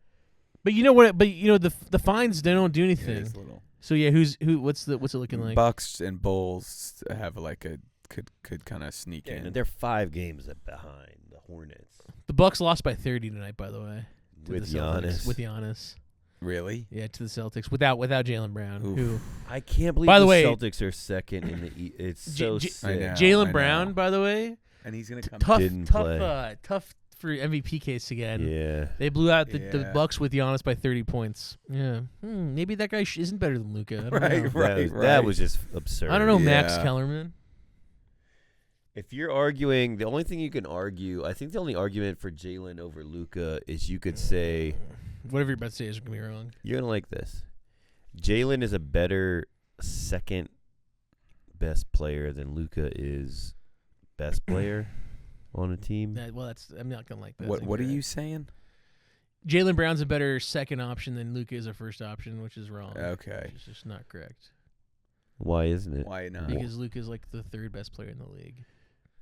Speaker 1: you know what? But you know the fines, they don't do anything.
Speaker 2: It is little.
Speaker 1: So yeah, what's it looking like?
Speaker 2: Bucks and Bulls have like could kind of sneak in.
Speaker 3: And they're 5 games behind the Hornets.
Speaker 1: The Bucks lost by 30 tonight, by the way.
Speaker 3: With Giannis.
Speaker 1: With Giannis.
Speaker 2: Really?
Speaker 1: Yeah, to the Celtics without Jaylen Brown.
Speaker 2: Oof.
Speaker 1: Who?
Speaker 3: I can't believe
Speaker 1: by the
Speaker 3: the
Speaker 1: way,
Speaker 3: Celtics are second in the It's so sick.
Speaker 1: Jaylen Brown, by the way,
Speaker 2: and he's gonna come.
Speaker 1: Tough for MVP case again.
Speaker 3: Yeah,
Speaker 1: they blew out the Bucks with Giannis by 30 points. Yeah, maybe that guy isn't better than Luka.
Speaker 2: Right.
Speaker 3: That was just absurd.
Speaker 1: I don't know, Max Kellerman.
Speaker 3: If you're arguing, the only thing you can argue, I think the only argument for Jaylen over Luka is you could say,
Speaker 1: whatever you're about to say is going to be wrong.
Speaker 3: You're going to like this. Jaylen is a better second best player than Luka is best player on a team.
Speaker 1: I'm not going to like that.
Speaker 2: What are you saying?
Speaker 1: Jaylen Brown's a better second option than Luka is a first option, which is wrong.
Speaker 2: Okay.
Speaker 1: It's just not correct.
Speaker 3: Why isn't it?
Speaker 2: Why not?
Speaker 1: Because Luka is like the 3rd best player in the league.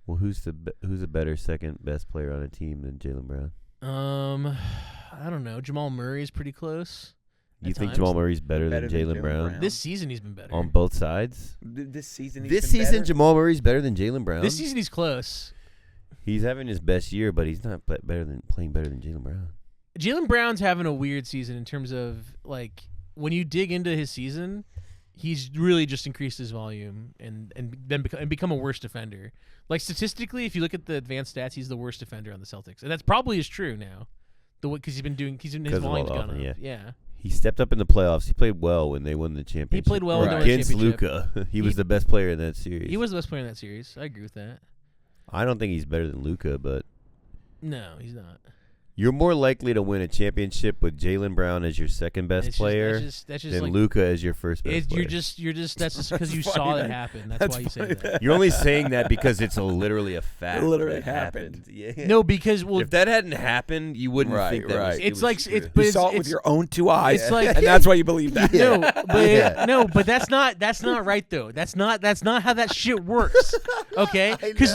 Speaker 3: Well, who's a better second best player on a team than Jaylen Brown?
Speaker 1: I don't know. Jamal Murray is pretty close.
Speaker 3: You think Jamal Murray's better than Jaylen Brown?
Speaker 1: This season he's been better.
Speaker 3: On both sides?
Speaker 2: This season
Speaker 3: Jamal Murray's better than Jaylen Brown?
Speaker 1: This season he's close.
Speaker 3: He's having his best year, but he's not playing better than Jaylen Brown.
Speaker 1: Jaylen Brown's having a weird season in terms of, like, when you dig into his season, he's really just increased his volume and become a worse defender. Like, statistically, if you look at the advanced stats, he's the worst defender on the Celtics, and that's probably is true now, because his volume's gone up. Yeah.
Speaker 3: He stepped up in the playoffs. He played well when they won the championship.
Speaker 1: He played well
Speaker 3: against Luka. He was the best player in that series.
Speaker 1: He was the best player in that series. I agree with that.
Speaker 3: I don't think he's better than Luka, but
Speaker 1: no, he's not.
Speaker 3: You're more likely to win a championship with Jaylen Brown as your second best player than
Speaker 1: like,
Speaker 3: Luka as your first best player.
Speaker 1: That's just because you saw it happen. That's why you say that.
Speaker 3: You're only saying that because it's literally a fact.
Speaker 2: It literally happened.
Speaker 3: Yeah.
Speaker 1: No, because
Speaker 3: if that hadn't happened, you wouldn't think that.
Speaker 2: Right.
Speaker 3: You
Speaker 2: saw it with your own 2 eyes.
Speaker 1: It's like,
Speaker 2: and that's why you believe that.
Speaker 1: But that's not right though. That's not how that shit works. Okay? Because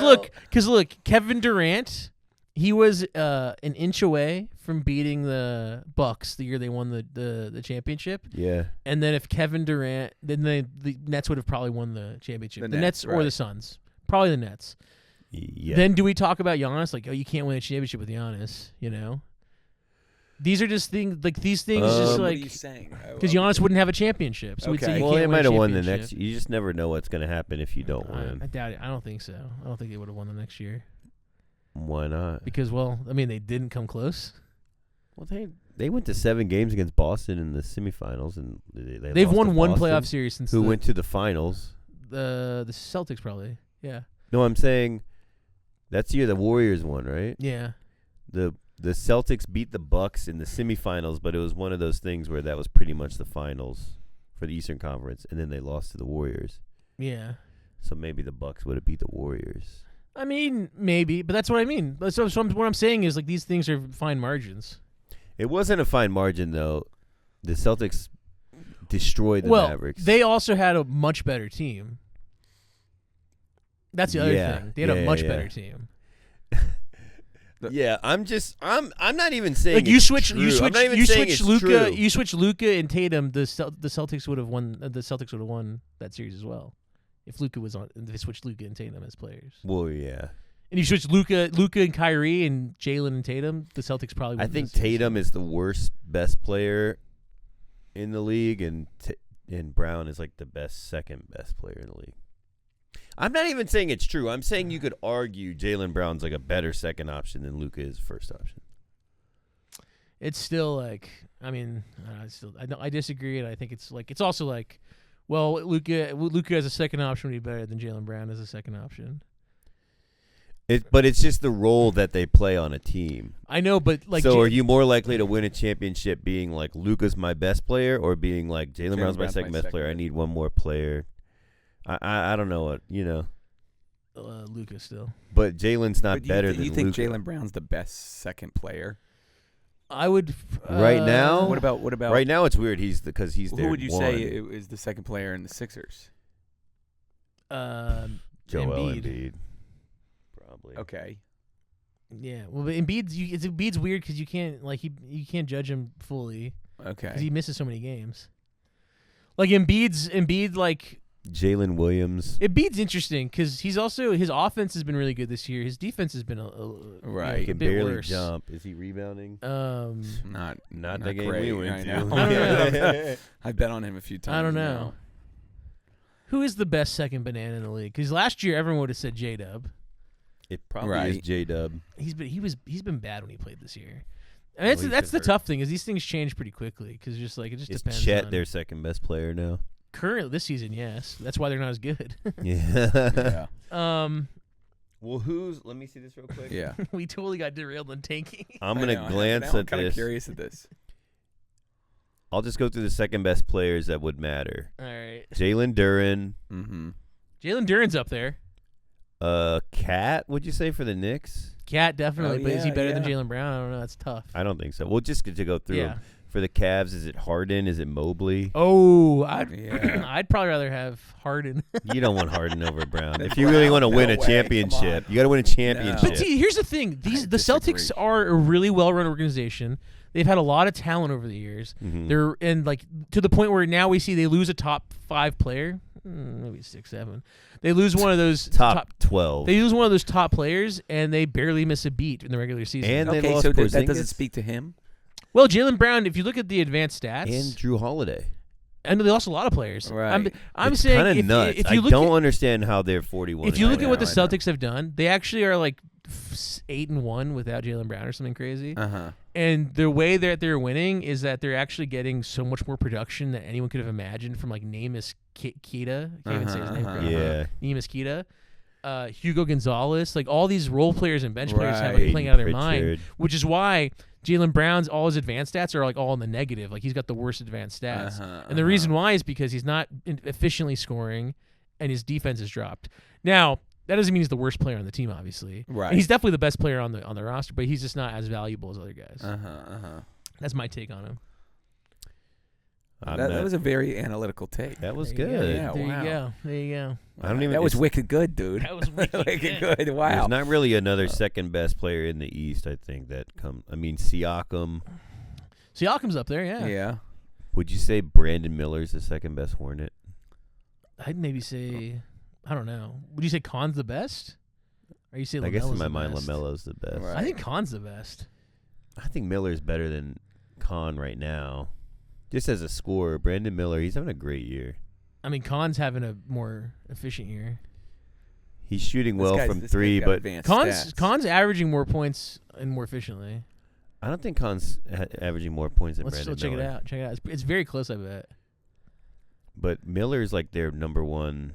Speaker 1: look, Kevin Durant. He was an inch away from beating the Bucks the year they won the championship.
Speaker 3: Yeah.
Speaker 1: And then if Kevin Durant, then the Nets would have probably won the championship. The Nets or the Suns. Probably the Nets.
Speaker 3: Yeah.
Speaker 1: Then do we talk about Giannis? Like, you can't win a championship with Giannis, you know? These are just things, like, these things just like...
Speaker 2: What are you saying?
Speaker 1: Because Giannis wouldn't have a championship. So we'd say you
Speaker 3: well,
Speaker 1: can't
Speaker 3: they
Speaker 1: win
Speaker 3: might have won the
Speaker 1: championship.
Speaker 3: next... You just never know what's going to happen if you don't win.
Speaker 1: I doubt it. I don't think so. I don't think they would have won the next year.
Speaker 3: Why not?
Speaker 1: Because, they didn't come close.
Speaker 3: Well, they went to 7 games against Boston in the semifinals, and they've
Speaker 1: won
Speaker 3: lost to
Speaker 1: one
Speaker 3: Boston,
Speaker 1: playoff series since
Speaker 3: who went to the finals.
Speaker 1: The Celtics probably. Yeah.
Speaker 3: No, I'm saying that's the year the Warriors won, right?
Speaker 1: Yeah.
Speaker 3: The Celtics beat the Bucks in the semifinals, but it was one of those things where that was pretty much the finals for the Eastern Conference, and then they lost to the Warriors.
Speaker 1: Yeah.
Speaker 3: So maybe the Bucks would have beat the Warriors.
Speaker 1: I mean, maybe, but that's what I mean. So what I'm saying is like these things are fine margins.
Speaker 3: It wasn't a fine margin though. The Celtics destroyed the Mavericks.
Speaker 1: They also had a much better team. That's the other thing. They had a much better team.
Speaker 3: Yeah, I'm not even saying
Speaker 1: like you switch
Speaker 3: Luka.
Speaker 1: You switch Luka and Tatum. The Celtics would have won. The Celtics would have won that series as well if Luka was on. They switched Luka and Tatum as players.
Speaker 3: Well, yeah.
Speaker 1: And you switch Luka and Kyrie and Jalen and Tatum. The Celtics probably.
Speaker 3: I think Tatum is the worst best player in the league, and Brown is like the second best player in the league. I'm not even saying it's true. I'm saying you could argue Jaylen Brown's like a better second option than Luka is first option.
Speaker 1: It's still like, I mean, I disagree, and I think it's also like, well, Luka as a second option would be better than Jaylen Brown as a second option.
Speaker 3: But it's just the role that they play on a team.
Speaker 1: I know, but like,
Speaker 3: so are you more likely to win a championship being like Luka's my best player, or being like Jaylen Brown's my second best player? I need one more player. I don't know what
Speaker 1: Luka still,
Speaker 3: but Jalen's not better than Luka.
Speaker 2: You think Jaylen Brown's the best second player?
Speaker 1: I would
Speaker 3: right now.
Speaker 2: What about
Speaker 3: right now? It's weird. Because he's there.
Speaker 2: Who would you say is the second player in the Sixers?
Speaker 3: Joel Embiid. Probably.
Speaker 2: Okay.
Speaker 1: Yeah. Well, but Embiid's weird because you can't you can't judge him fully.
Speaker 2: Okay.
Speaker 1: Because he misses so many games. Like Embiid like.
Speaker 3: Jalen Williams.
Speaker 1: Embiid's interesting because his offense has been really good this year. His defense has been a
Speaker 3: He can barely
Speaker 1: worse.
Speaker 3: jump. Is he rebounding?
Speaker 2: Not
Speaker 3: the game
Speaker 2: great
Speaker 3: we went
Speaker 2: right
Speaker 3: to.
Speaker 2: now.
Speaker 1: I don't know.
Speaker 2: I bet on him a few times.
Speaker 1: I don't know.
Speaker 2: Now.
Speaker 1: Who is the best second banana in the league? Because last year everyone would have said J-Dub.
Speaker 3: It probably is J-Dub.
Speaker 1: He's been bad when he played this year. I mean, that's the tough thing is these things change pretty quickly because just depends.
Speaker 3: Is Chet
Speaker 1: on
Speaker 3: their second best player now?
Speaker 1: Currently this season, yes. That's why they're not as good.
Speaker 3: Yeah.
Speaker 2: Well,
Speaker 3: let me see this real quick.
Speaker 2: Yeah.
Speaker 1: We totally got derailed on tanking.
Speaker 3: I'm going to glance at
Speaker 2: I'm kind of
Speaker 3: this.
Speaker 2: curious at this.
Speaker 3: I'll just go through the second best players that would matter.
Speaker 1: All right.
Speaker 3: Jalen Duren.
Speaker 2: Mm-hmm.
Speaker 1: Jalen Duren's up there.
Speaker 3: Cat, would you say, for the Knicks?
Speaker 1: Cat, definitely. But is he better than
Speaker 2: yeah.
Speaker 1: Jalen Brown? I don't know. That's tough.
Speaker 3: I don't think so. We'll just get to go through them. For the Cavs, is it Harden? Is it Mobley?
Speaker 1: Oh, I'd probably rather have Harden.
Speaker 3: You don't want Harden over Brown. If you really want to win a championship, you got to win a championship.
Speaker 1: But see, here's the thing: the Celtics are a really well-run organization. They've had a lot of talent over the years.
Speaker 3: Mm-hmm.
Speaker 1: They're to the point where now we see they lose a top 5 player, maybe 6, 7. They lose one of those
Speaker 3: top 12.
Speaker 1: They lose one of those top players, and they barely miss a beat in the regular season.
Speaker 3: And
Speaker 2: okay,
Speaker 3: they lost
Speaker 2: so
Speaker 3: Porzingis.
Speaker 2: that doesn't speak to him.
Speaker 1: Well, Jaylen Brown, if you look at the advanced stats,
Speaker 3: And Drew Holiday.
Speaker 1: I know they lost a lot of players.
Speaker 2: Right.
Speaker 1: I'm
Speaker 3: it's
Speaker 1: saying
Speaker 3: kinda nuts.
Speaker 1: if you
Speaker 3: I
Speaker 1: look
Speaker 3: don't understand how they're 41.
Speaker 1: If you look at what the
Speaker 2: I know.
Speaker 1: Celtics have done, they actually are like 8-1 without Jaylen Brown or something crazy.
Speaker 2: Uh-huh.
Speaker 1: And the way that they're winning is that they're actually getting so much more production than anyone could have imagined from like Naemis Keita. I can't even say his name correctly.
Speaker 3: Yeah.
Speaker 1: Naemis Keita. Hugo Gonzalez, like all these role players and bench players have like
Speaker 3: Right.
Speaker 1: playing out of their
Speaker 3: Pritchard.
Speaker 1: mind, which is why Jaylen Brown's all his advanced stats are like all in the negative. Like he's got the worst advanced stats, and the reason why is because he's not efficiently scoring, and his defense has dropped. Now that doesn't mean he's the worst player on the team, obviously.
Speaker 2: Right.
Speaker 1: And he's definitely the best player on the roster, but he's just not as valuable as other guys. That's my take on him.
Speaker 2: That was a very analytical take.
Speaker 3: That was
Speaker 1: There you
Speaker 3: good.
Speaker 1: go.
Speaker 2: Yeah,
Speaker 1: There
Speaker 2: wow.
Speaker 1: you go. There you go.
Speaker 3: I don't even.
Speaker 2: That was wicked good, dude.
Speaker 1: That was wicked
Speaker 2: good. Wow.
Speaker 3: There's not really another second best player in the East. I think that come. I mean, Siakam.
Speaker 1: Siakam's up there, yeah.
Speaker 2: Yeah.
Speaker 3: Would you say Brandon Miller's the second best Hornet?
Speaker 1: I'd maybe say, I don't know. Would you say Khan's the best? Or you say
Speaker 3: I guess in
Speaker 1: LaMelo's
Speaker 3: my
Speaker 1: the
Speaker 3: mind,
Speaker 1: best?
Speaker 3: LaMelo's the best.
Speaker 2: Right.
Speaker 1: I think Khan's the best.
Speaker 3: I think Miller's better than Khan right now. Just as a scorer, Brandon Miller, he's having a great year.
Speaker 1: I mean, Khan's having a more efficient year.
Speaker 3: He's shooting well from
Speaker 2: This
Speaker 3: three,
Speaker 2: guy's got
Speaker 3: but
Speaker 2: advanced
Speaker 1: Khan's
Speaker 2: stats.
Speaker 1: Khan's averaging more points and more efficiently.
Speaker 3: I don't think Khan's averaging more points than
Speaker 1: Let's
Speaker 3: Brandon
Speaker 1: still check
Speaker 3: Miller.
Speaker 1: it out. Check it out. It's very close, I bet.
Speaker 3: But Miller's like their number one.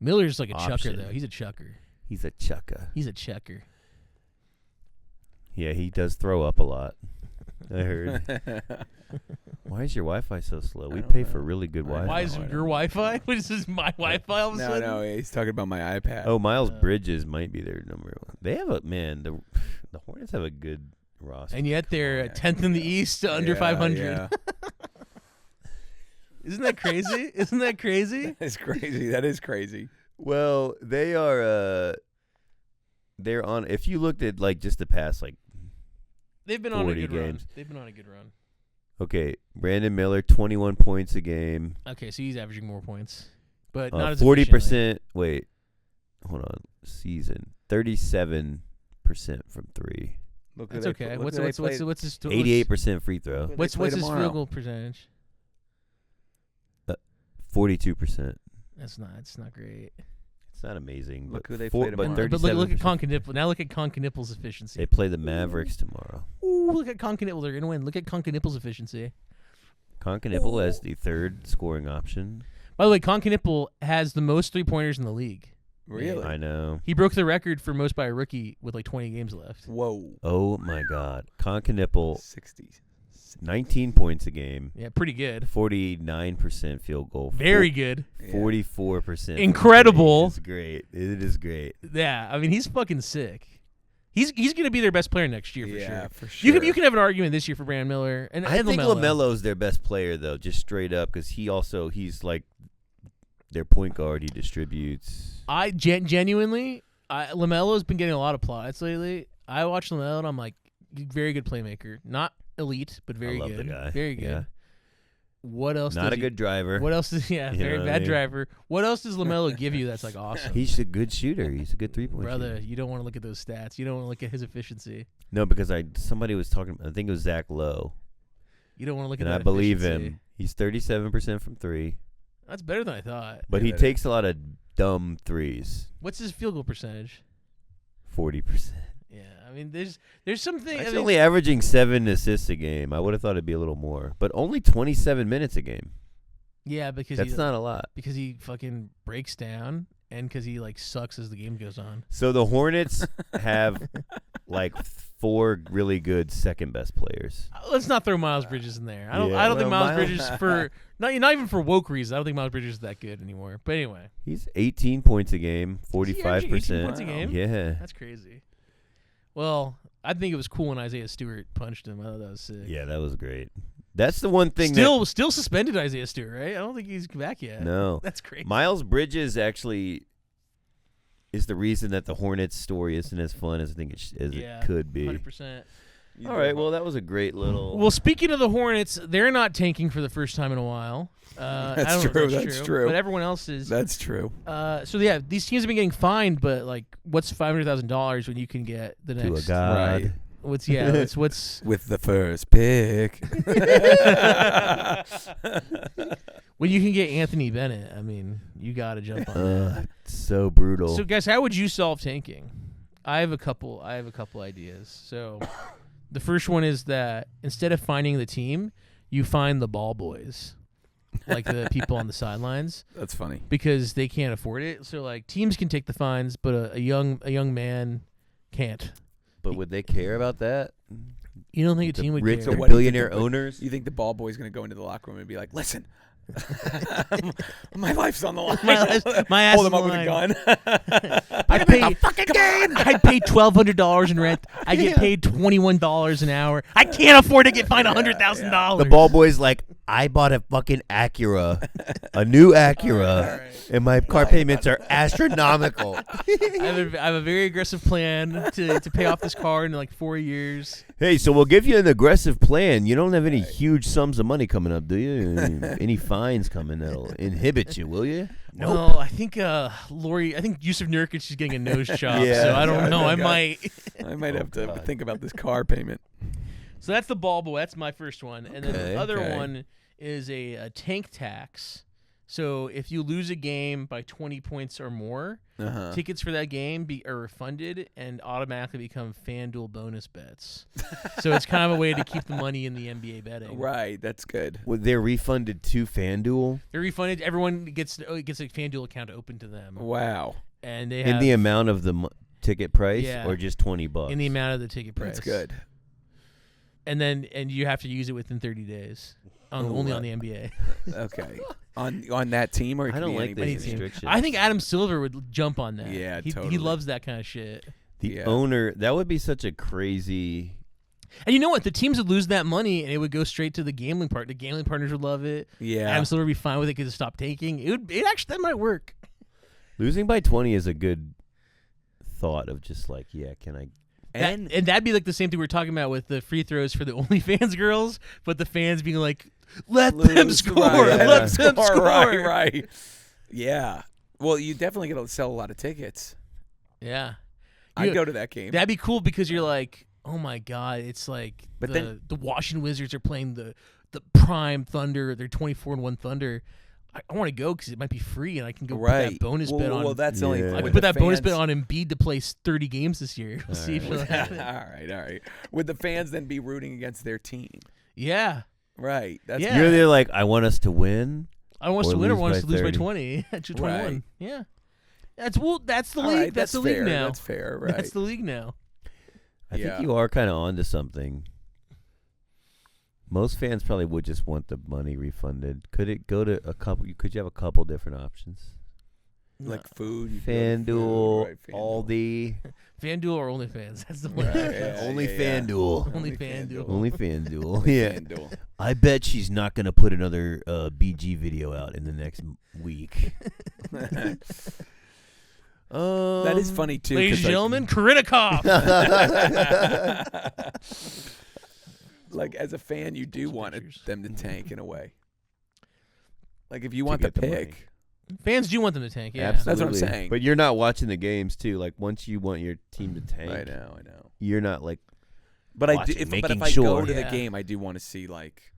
Speaker 1: Miller's like a
Speaker 3: option.
Speaker 1: chucker, though. He's a chucker.
Speaker 3: He's a chucker.
Speaker 1: He's a chucker.
Speaker 3: Yeah, he does throw up a lot. I heard. Why is your Wi-Fi so slow? We
Speaker 2: don't
Speaker 3: pay
Speaker 2: know.
Speaker 3: for really good Wi-Fi.
Speaker 1: Why is
Speaker 2: I don't
Speaker 1: your
Speaker 2: know.
Speaker 1: Wi-Fi? What is this, my Wi-Fi all of a
Speaker 2: No,
Speaker 1: sudden?
Speaker 2: no, he's talking about my iPad.
Speaker 3: Oh, Miles Bridges might be their number one. They have a the Hornets have a good roster.
Speaker 1: And yet they're
Speaker 2: yeah.
Speaker 1: 10th in the East, under
Speaker 2: Yeah,
Speaker 1: 500.
Speaker 2: Yeah.
Speaker 1: Isn't that crazy? Isn't that crazy?
Speaker 2: That's crazy. That is crazy.
Speaker 3: Well, they are. They're on. If you looked at like just the past like
Speaker 1: They've been on a
Speaker 3: 40
Speaker 1: good run.
Speaker 3: games.
Speaker 1: They've been on a good run.
Speaker 3: Okay, Brandon Miller, 21 points a game.
Speaker 1: Okay, so he's averaging more points, but
Speaker 3: Uh,
Speaker 1: not as
Speaker 3: 40%. Wait, hold on. Season 37% from three.
Speaker 2: Look,
Speaker 1: That's okay. What's his
Speaker 3: 88% free throw.
Speaker 1: what's his field goal percentage?
Speaker 3: 42%.
Speaker 1: That's not great.
Speaker 3: It's not amazing.
Speaker 2: Look
Speaker 3: but
Speaker 2: who they
Speaker 3: four-
Speaker 2: play
Speaker 3: but
Speaker 2: tomorrow.
Speaker 1: But look at
Speaker 3: 37%.
Speaker 1: Concanipple. Now look at Concanipple's efficiency.
Speaker 3: They play the Mavericks tomorrow.
Speaker 1: Ooh, look at Concanipple. They're gonna win. Look at Concanipple's efficiency.
Speaker 3: Concanipple has the third scoring option.
Speaker 1: By the way, Concanipple has the most 3-pointers in the league.
Speaker 2: Really?
Speaker 3: I know.
Speaker 1: He broke the record for most by a rookie with like 20 games left.
Speaker 2: Whoa.
Speaker 3: Oh my God. Concanipple,
Speaker 2: 60s.
Speaker 3: 19 points a game,
Speaker 1: Yeah, pretty good.
Speaker 3: 49% field goal.
Speaker 1: Very good.
Speaker 3: 44%. from
Speaker 1: Incredible.
Speaker 3: three. It's great. It is great.
Speaker 1: Yeah, I mean he's fucking sick. He's gonna be their best player next year for
Speaker 2: Yeah,
Speaker 1: sure.
Speaker 2: for sure.
Speaker 1: You can have an argument this year for Brandon Miller and
Speaker 3: I think
Speaker 1: LaMelo.
Speaker 3: LaMelo's their best player though, just straight up, because he's like their point guard. He distributes.
Speaker 1: I genuinely, LaMelo's been getting a lot of plaudits lately. I watch LaMelo and I'm like, very good playmaker, not elite, but very
Speaker 3: I love
Speaker 1: good.
Speaker 3: the guy.
Speaker 1: Very good.
Speaker 3: Yeah.
Speaker 1: What else?
Speaker 3: Not
Speaker 1: does
Speaker 3: a
Speaker 1: he-
Speaker 3: good driver.
Speaker 1: What else does? Yeah,
Speaker 3: You
Speaker 1: very
Speaker 3: know what I
Speaker 1: bad
Speaker 3: mean?
Speaker 1: driver. What else does LaMelo give you that's like awesome?
Speaker 3: He's a good shooter. He's a good 3-point
Speaker 1: Brother,
Speaker 3: shooter.
Speaker 1: you don't want to look at those stats. You don't want to look at his efficiency.
Speaker 3: No, because somebody was talking. I think it was Zach Lowe,
Speaker 1: You don't want to look
Speaker 3: and
Speaker 1: at
Speaker 3: I
Speaker 1: that
Speaker 3: believe
Speaker 1: efficiency.
Speaker 3: him. He's 37% from three,
Speaker 1: That's better than I thought.
Speaker 3: but he
Speaker 2: better.
Speaker 3: takes a lot of dumb threes.
Speaker 1: What's his field goal percentage?
Speaker 3: 40%.
Speaker 1: Yeah, I mean, there's something.
Speaker 3: He's only averaging 7 assists a game. I would have thought it'd be a little more, but only 27 minutes a game.
Speaker 1: yeah, because
Speaker 3: That's not a lot.
Speaker 1: because he fucking breaks down and because he like sucks as the game goes on.
Speaker 3: So the Hornets have like 4 really good second best players.
Speaker 1: Let's not throw Miles Bridges in there. I don't.
Speaker 3: Yeah,
Speaker 1: I don't think
Speaker 3: well,
Speaker 1: Miles Bridges for not even for woke reasons. I don't think Miles Bridges is that good anymore. But anyway,
Speaker 3: He's 18 points a game,
Speaker 1: Is he averaging 18
Speaker 3: 45%.
Speaker 1: points a game?
Speaker 3: Yeah.
Speaker 1: that's crazy. Well, I think it was cool when Isaiah Stewart punched him. I thought that was sick.
Speaker 3: Yeah, that was great. That's the one thing
Speaker 1: Still suspended Isaiah Stewart, right? I don't think he's back yet.
Speaker 3: No.
Speaker 1: That's crazy.
Speaker 3: Miles Bridges actually is the reason that the Hornets story isn't as fun as I think it could be.
Speaker 1: 100%.
Speaker 3: All right, well, that was a great little.
Speaker 1: Well, speaking of the Hornets, they're not tanking for the first time in a while. I
Speaker 2: That's
Speaker 1: don't know if
Speaker 2: true,
Speaker 1: That's
Speaker 2: that's
Speaker 1: true.
Speaker 2: true.
Speaker 1: But everyone else is.
Speaker 2: That's true.
Speaker 1: So yeah, these teams have been getting fined, but like, what's $500,000 when you can get the
Speaker 3: to a
Speaker 1: next?
Speaker 3: god.
Speaker 2: Right.
Speaker 1: What's
Speaker 2: With the first pick.
Speaker 1: when you can get Anthony Bennett? I mean, you got to jump on that.
Speaker 3: So brutal.
Speaker 1: So guys, how would you solve tanking? I have a couple ideas. So the first one is that instead of finding the team, you find the ball boys, like the people on the sidelines,
Speaker 2: That's funny.
Speaker 1: because they can't afford it. So like teams can take the fines, but a young man can't.
Speaker 3: but would they care about that?
Speaker 1: You don't think a
Speaker 3: The
Speaker 1: team would
Speaker 3: rich
Speaker 1: care?
Speaker 3: or
Speaker 2: What do you think
Speaker 3: billionaire
Speaker 2: the-
Speaker 3: owners?
Speaker 2: You think the ball boy's going to go into the locker room and be like, listen, my life's on the line.
Speaker 1: My ass
Speaker 2: Hold
Speaker 1: is
Speaker 2: him up
Speaker 1: on
Speaker 2: with
Speaker 1: the
Speaker 2: a gun.
Speaker 1: I pay I pay $1,200 in rent. I get paid $21 an hour. I can't afford to get fined $100,000.
Speaker 3: The ball boy's like, I bought a fucking Acura, a new Acura, and my car payments are astronomical.
Speaker 1: I have a very aggressive plan to pay off this car in like 4 years.
Speaker 3: Hey, so we'll give you an aggressive plan. You don't have any huge sums of money coming up, do you? Any fines coming that'll inhibit you, will you?
Speaker 1: Well, I think Yusuf Nurkic is getting a nose job,
Speaker 3: Yeah.
Speaker 1: so I don't know. I
Speaker 2: Okay.
Speaker 1: might.
Speaker 2: I might have to
Speaker 3: God.
Speaker 2: think about this car payment.
Speaker 1: So that's the ball boy. That's my first one, and then
Speaker 3: Okay,
Speaker 1: the other
Speaker 2: okay.
Speaker 1: one is a tank tax So if you lose a game by 20 points or more, tickets for that game are refunded and automatically become FanDuel bonus bets. So it's kind of a way to keep the money in the NBA betting.
Speaker 2: Right, that's good.
Speaker 3: Well, they're refunded to FanDuel
Speaker 1: They're refunded. Everyone gets a FanDuel account open to them.
Speaker 2: Wow.
Speaker 1: And they
Speaker 3: in
Speaker 1: have
Speaker 3: the amount of the ticket price,
Speaker 1: Yeah.
Speaker 3: or just $20.
Speaker 1: in the amount of the ticket price.
Speaker 2: That's good.
Speaker 1: And you have to use it within 30 days. Only on the NBA.
Speaker 2: Okay. On that team, or it
Speaker 3: I
Speaker 2: could
Speaker 3: don't
Speaker 2: be
Speaker 3: like
Speaker 2: anybody?
Speaker 3: these restrictions.
Speaker 1: I think Adam Silver would jump on that.
Speaker 2: Yeah,
Speaker 1: he
Speaker 2: totally.
Speaker 1: loves that kind of shit.
Speaker 3: The
Speaker 2: Yeah.
Speaker 3: owner, that would be such a crazy.
Speaker 1: And you know what? The teams would lose that money, and it would go straight to the gambling part. The gambling partners would love it.
Speaker 2: Yeah.
Speaker 1: Adam Silver would be fine with it because it stopped taking. It actually that might work.
Speaker 3: Losing by 20 is a good thought of just like, yeah, can I?
Speaker 1: And that'd be like the same thing we were talking about with the free throws for the OnlyFans girls, but the fans being like, let them score.
Speaker 2: Right,
Speaker 1: Let them score.
Speaker 2: Right. Yeah. Well, you definitely got to sell a lot of tickets.
Speaker 1: Yeah.
Speaker 2: I'd go to that game.
Speaker 1: That'd be cool because you're like, oh my God, it's like
Speaker 2: But
Speaker 1: the Washington Wizards are playing the prime Thunder. They're 24-1 Thunder. I want to go because it might be free and I can go put that bonus bet on.
Speaker 2: Well, that's only.
Speaker 3: Yeah.
Speaker 1: I
Speaker 2: with
Speaker 1: can put
Speaker 2: the
Speaker 1: that bonus bet
Speaker 2: fans-
Speaker 1: on Embiid to play 30 games this year. We'll see if
Speaker 3: right.
Speaker 1: he'll have it.
Speaker 2: all right. Would the fans then be rooting against their team?
Speaker 1: Yeah.
Speaker 2: Right. That's
Speaker 1: Yeah.
Speaker 3: You're there like, I want us to win.
Speaker 1: I want us
Speaker 3: Or
Speaker 1: to win or
Speaker 3: lose
Speaker 1: want us
Speaker 3: by
Speaker 1: to lose by
Speaker 3: 30.
Speaker 1: 20. 221.
Speaker 2: Right.
Speaker 1: Yeah. That's the
Speaker 2: All
Speaker 1: league.
Speaker 2: right,
Speaker 1: that's the
Speaker 2: fair.
Speaker 1: league now.
Speaker 2: That's fair. Right.
Speaker 1: That's the league now.
Speaker 3: I
Speaker 2: Yeah.
Speaker 3: think you are kind of onto something. Most fans probably would just want the money refunded. Could it go to a couple? Could you have a couple different options?
Speaker 2: Like food. you go to
Speaker 3: FanDuel,
Speaker 2: food, right, FanDuel.
Speaker 3: Aldi,
Speaker 1: FanDuel or OnlyFans. That's the one.
Speaker 2: Right, yeah,
Speaker 3: only
Speaker 2: yeah.
Speaker 3: FanDuel.
Speaker 1: Only FanDuel.
Speaker 3: Only FanDuel.
Speaker 2: Only
Speaker 3: Yeah.
Speaker 2: FanDuel.
Speaker 3: I bet she's not going to put another BG video out in the next week.
Speaker 2: That is funny too.
Speaker 1: Ladies
Speaker 2: 'cause,
Speaker 1: and gentlemen, Kurinikov.
Speaker 2: like as a fan, you do want
Speaker 1: pictures.
Speaker 2: them to tank in a way. Like if you want
Speaker 3: get
Speaker 2: the
Speaker 3: the money.
Speaker 2: pick,
Speaker 1: Fans do want them to tank. Yeah.
Speaker 3: Absolutely.
Speaker 2: That's what I'm saying.
Speaker 3: But you're not watching the games too. Like once you want your team to tank,
Speaker 2: I know.
Speaker 3: you're not like.
Speaker 2: But
Speaker 3: Watching,
Speaker 2: but if
Speaker 3: making
Speaker 2: I
Speaker 3: sure.
Speaker 2: go to the
Speaker 1: Yeah.
Speaker 2: game, I do want to see like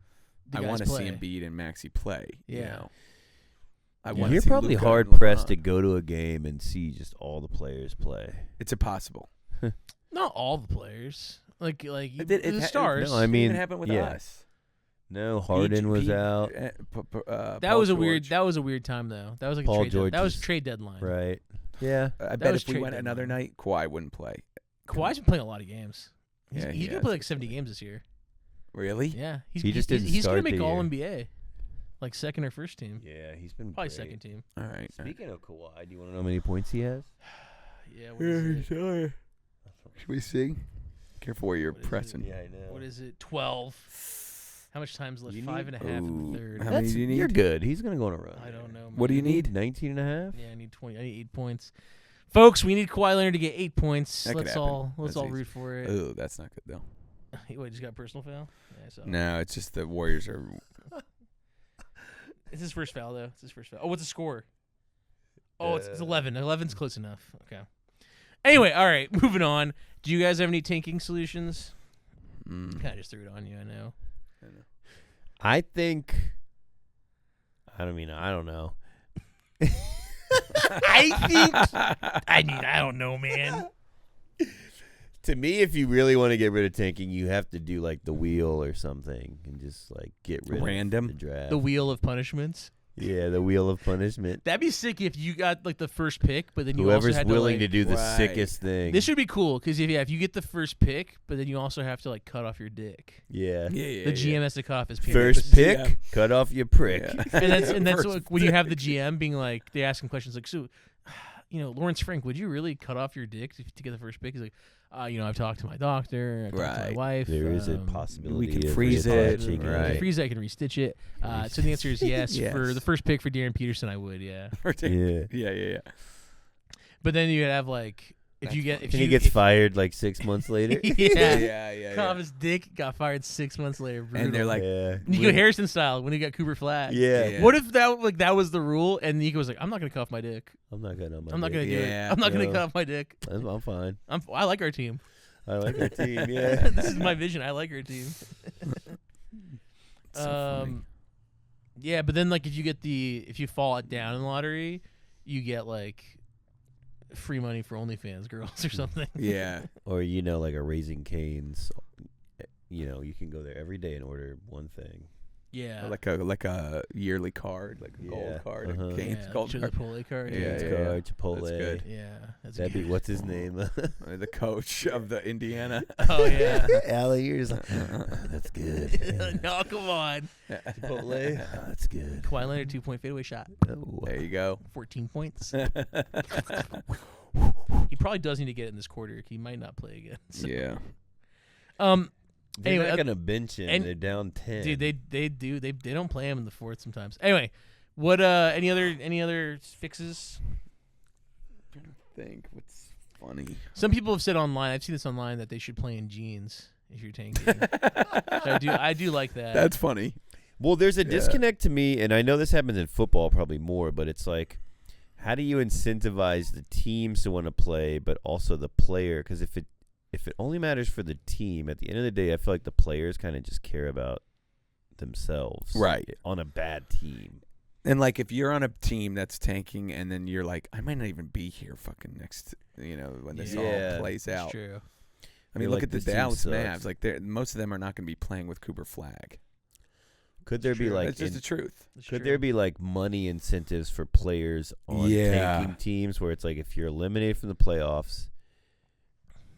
Speaker 1: The
Speaker 2: I
Speaker 1: guys
Speaker 2: want to see
Speaker 1: play.
Speaker 2: Embiid and Maxey play. You
Speaker 1: Yeah.
Speaker 2: know? I want.
Speaker 3: You're
Speaker 2: see
Speaker 3: probably
Speaker 2: Luka
Speaker 3: hard
Speaker 2: and
Speaker 3: pressed to
Speaker 2: LeBron.
Speaker 3: go to a game and see just all the players play.
Speaker 2: It's impossible.
Speaker 1: Not all the players. Like
Speaker 2: It
Speaker 1: the stars.
Speaker 3: No, I
Speaker 2: It
Speaker 3: mean,
Speaker 2: even happened with
Speaker 3: yeah.
Speaker 2: us.
Speaker 3: No, Harden was out.
Speaker 1: that was a weird time though. That was like
Speaker 3: Paul
Speaker 1: a trade
Speaker 3: George
Speaker 1: that was
Speaker 3: is-
Speaker 1: trade deadline.
Speaker 3: Right. Yeah.
Speaker 2: I
Speaker 1: That
Speaker 2: bet
Speaker 1: was
Speaker 2: if we
Speaker 1: trade
Speaker 2: went another
Speaker 1: deadline.
Speaker 2: night, Kawhi wouldn't play.
Speaker 1: Kawhi's been playing a lot of games. He's,
Speaker 2: Yeah,
Speaker 1: he's
Speaker 2: he
Speaker 1: gonna
Speaker 2: has.
Speaker 1: play like 70 games this year.
Speaker 2: Really?
Speaker 1: Yeah,
Speaker 3: He just didn't
Speaker 1: he's gonna
Speaker 3: start
Speaker 1: make
Speaker 3: the
Speaker 1: all
Speaker 3: year.
Speaker 1: NBA, like second or first team.
Speaker 3: Yeah, he's been
Speaker 1: Probably
Speaker 3: great.
Speaker 1: second team.
Speaker 2: All right.
Speaker 3: Speaking of Kawhi, do you want to know how many points he has?
Speaker 1: Yeah. What is it?
Speaker 2: Should we see? Careful where you're
Speaker 1: What is it?
Speaker 2: pressing.
Speaker 3: Yeah, I know.
Speaker 1: What is it? 12. How much time's left?
Speaker 3: You
Speaker 1: 5.5
Speaker 2: need-
Speaker 1: in
Speaker 2: Ooh,
Speaker 1: the third.
Speaker 2: how many do you need?
Speaker 3: You're good. He's gonna go on a run.
Speaker 1: I don't know.
Speaker 2: What do you
Speaker 1: man.
Speaker 2: need?
Speaker 3: 19 and a half?
Speaker 1: Yeah, I need 20. I need 8 points. Folks, we need Kawhi Leonard to get 8 points.
Speaker 2: That could
Speaker 1: Let's
Speaker 2: happen.
Speaker 1: all
Speaker 2: That's
Speaker 1: all
Speaker 2: easy.
Speaker 1: root for it.
Speaker 2: Oh, that's not good though.
Speaker 1: Wait, just got a personal foul? Yeah, so.
Speaker 2: No, it's just the Warriors are.
Speaker 1: It's his first foul, though. It's his first foul. Oh, what's the score? Oh, it's 11. 11's close enough. Okay. Anyway, all right, moving on. Do you guys have any tanking solutions? Kind of just threw it on you, I know.
Speaker 3: I think. I don't know.
Speaker 1: I don't know, man.
Speaker 3: To me, if you really want to get rid of tanking, you have to do like the wheel or something and just like get rid
Speaker 2: Random?
Speaker 3: of the draft.
Speaker 1: The wheel of punishments.
Speaker 3: Yeah, the wheel of punishment.
Speaker 1: That'd be sick if you got like the first pick, but then you
Speaker 3: Whoever's
Speaker 1: also had
Speaker 3: willing
Speaker 1: to,
Speaker 3: to do the
Speaker 2: Right.
Speaker 3: sickest thing.
Speaker 1: This should be cool because if you get the first pick, but then you also have to like cut off your dick.
Speaker 3: Yeah.
Speaker 2: Yeah.
Speaker 1: The GM has to cut off his penis.
Speaker 3: First pick, cut off your prick.
Speaker 2: Yeah.
Speaker 1: and that's
Speaker 2: First
Speaker 1: like, when you have the GM being like, they ask him questions like, so, Lawrence Frank, would you really cut off your dick to get the first pick? He's like, I've talked to my doctor, I've talked to my
Speaker 2: Right.
Speaker 1: wife.
Speaker 3: There is a
Speaker 1: um,
Speaker 3: possibility.
Speaker 2: we can
Speaker 3: of
Speaker 2: freeze
Speaker 3: reattaching
Speaker 2: it,
Speaker 1: I
Speaker 2: right.
Speaker 1: can freeze it, I can restitch it. So the answer is yes.
Speaker 2: Yes.
Speaker 1: For the first pick for Darren Peterson, I would, yeah.
Speaker 3: Yeah.
Speaker 2: Yeah.
Speaker 1: But then you would have like, if
Speaker 2: That's
Speaker 1: you get,
Speaker 2: funny.
Speaker 1: if
Speaker 3: And
Speaker 1: you
Speaker 3: he gets
Speaker 1: if,
Speaker 3: fired like 6 months later.
Speaker 1: yeah, cut off his dick, got fired 6 months later. Brutal.
Speaker 2: And they're like,
Speaker 3: Yeah.
Speaker 1: Nico Harrison style when he got Cooper Flag.
Speaker 3: Yeah.
Speaker 2: Yeah.
Speaker 1: What if that was the rule and Nico was like, I'm not gonna cut off my dick.
Speaker 3: I'm not gonna.
Speaker 1: I'm not gonna do it.
Speaker 2: Yeah.
Speaker 1: I'm not gonna
Speaker 3: No.
Speaker 1: cut off my dick.
Speaker 3: I'm fine.
Speaker 1: I like our team.
Speaker 3: I like our team. Yeah.
Speaker 1: This is my vision. I like our team.
Speaker 2: so funny.
Speaker 1: Yeah, but then like if you fall it down in the lottery, you get like free money for OnlyFans girls or something.
Speaker 2: Yeah.
Speaker 3: Or like a Raising Cane's. You can go there every day and order one thing.
Speaker 1: Yeah.
Speaker 2: Like a yearly card, like a gold card, a Cane's gold card.
Speaker 1: Chipotle card.
Speaker 2: Yeah,
Speaker 3: Card, Chipotle.
Speaker 2: That's good.
Speaker 1: Yeah. That's
Speaker 3: That'd
Speaker 1: good.
Speaker 3: be what's his name?
Speaker 2: The coach of the Indiana.
Speaker 1: Oh yeah.
Speaker 3: Allie, you're just like, that's good.
Speaker 1: No, come on.
Speaker 3: Chipotle. Oh, that's good.
Speaker 1: Kawhi Leonard 2-point fadeaway shot.
Speaker 3: Oh.
Speaker 2: There you go.
Speaker 1: 14 points. He probably does need to get it in this quarter. He might not play again. So.
Speaker 2: Yeah.
Speaker 3: They're
Speaker 1: Anyway,
Speaker 3: not gonna bench him.
Speaker 1: and-
Speaker 3: They're down 10.
Speaker 1: Dude, they don't play him in the fourth sometimes. Anyway, what any other fixes?
Speaker 2: I'm trying to think what's funny.
Speaker 1: Some people have said online, I've seen this online, that they should play in jeans if you're tanking. So I do like that.
Speaker 2: That's funny.
Speaker 3: Well, there's a disconnect to me, and I know this happens in football probably more, but it's like, how do you incentivize the teams to want to play, but also the player? Because if it only matters for the team, at the end of the day, I feel like the players kind of just care about themselves.
Speaker 2: Right.
Speaker 3: On a bad team.
Speaker 2: And like if you're on a team that's tanking and then you're like, I might not even be here fucking next, when this all plays
Speaker 1: That's
Speaker 2: out.
Speaker 1: true.
Speaker 2: I mean,
Speaker 3: You're
Speaker 2: look
Speaker 3: like,
Speaker 2: at the
Speaker 3: this team
Speaker 2: Dallas
Speaker 3: sucks.
Speaker 2: Mavs. Like most of them are not going to be playing with Cooper Flag.
Speaker 3: Could there be
Speaker 1: True.
Speaker 3: like
Speaker 2: That's just the truth.
Speaker 1: That's
Speaker 3: could
Speaker 1: true.
Speaker 3: there be like money incentives for players on tanking teams where it's like if you're eliminated from the playoffs,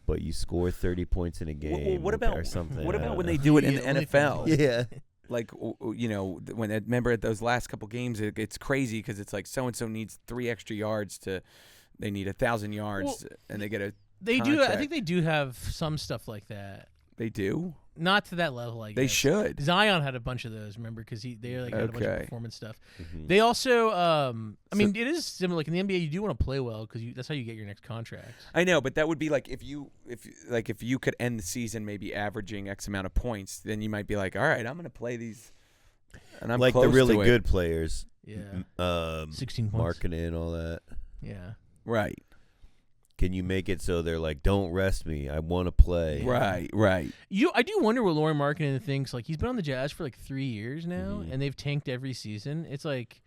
Speaker 3: but you score 30 points in a game,
Speaker 2: what about
Speaker 3: or something?
Speaker 2: What
Speaker 3: I
Speaker 2: about
Speaker 3: don't
Speaker 2: when
Speaker 3: know.
Speaker 2: they do it in
Speaker 1: Yeah,
Speaker 2: the
Speaker 1: only
Speaker 2: NFL?
Speaker 1: fans.
Speaker 3: Yeah.
Speaker 2: Like when remember at those last couple games, it's crazy because it's like so and so needs 3 extra yards they need 1,000 yards and they get a.
Speaker 1: They do. I
Speaker 2: contract.
Speaker 1: think they do have some stuff like that.
Speaker 2: They do.
Speaker 1: Not to that level, I guess.
Speaker 2: They should.
Speaker 1: Zion had a bunch of those, remember? Because they had a bunch of
Speaker 2: Okay.
Speaker 1: performance stuff.
Speaker 3: Mhm.
Speaker 1: They also, I mean, it is similar. Like in the NBA, you do want to play well because that's how you get your next contract.
Speaker 2: I know, but that would be like if you could end the season maybe averaging X amount of points, then you might be like, all right, I'm going to play these, and I'm
Speaker 3: like the
Speaker 2: close
Speaker 3: really
Speaker 2: to it.
Speaker 3: good players.
Speaker 1: Yeah. 16 points.
Speaker 3: Marketing, all that.
Speaker 1: Yeah.
Speaker 2: Right.
Speaker 3: Can you make it so they're like, don't rest me, I want to play?
Speaker 2: Right.
Speaker 1: I do wonder what Lauren Markkinen thinks. Like, he's been on the Jazz for like 3 years now,
Speaker 3: Mhm.
Speaker 1: and they've tanked every season. It's like,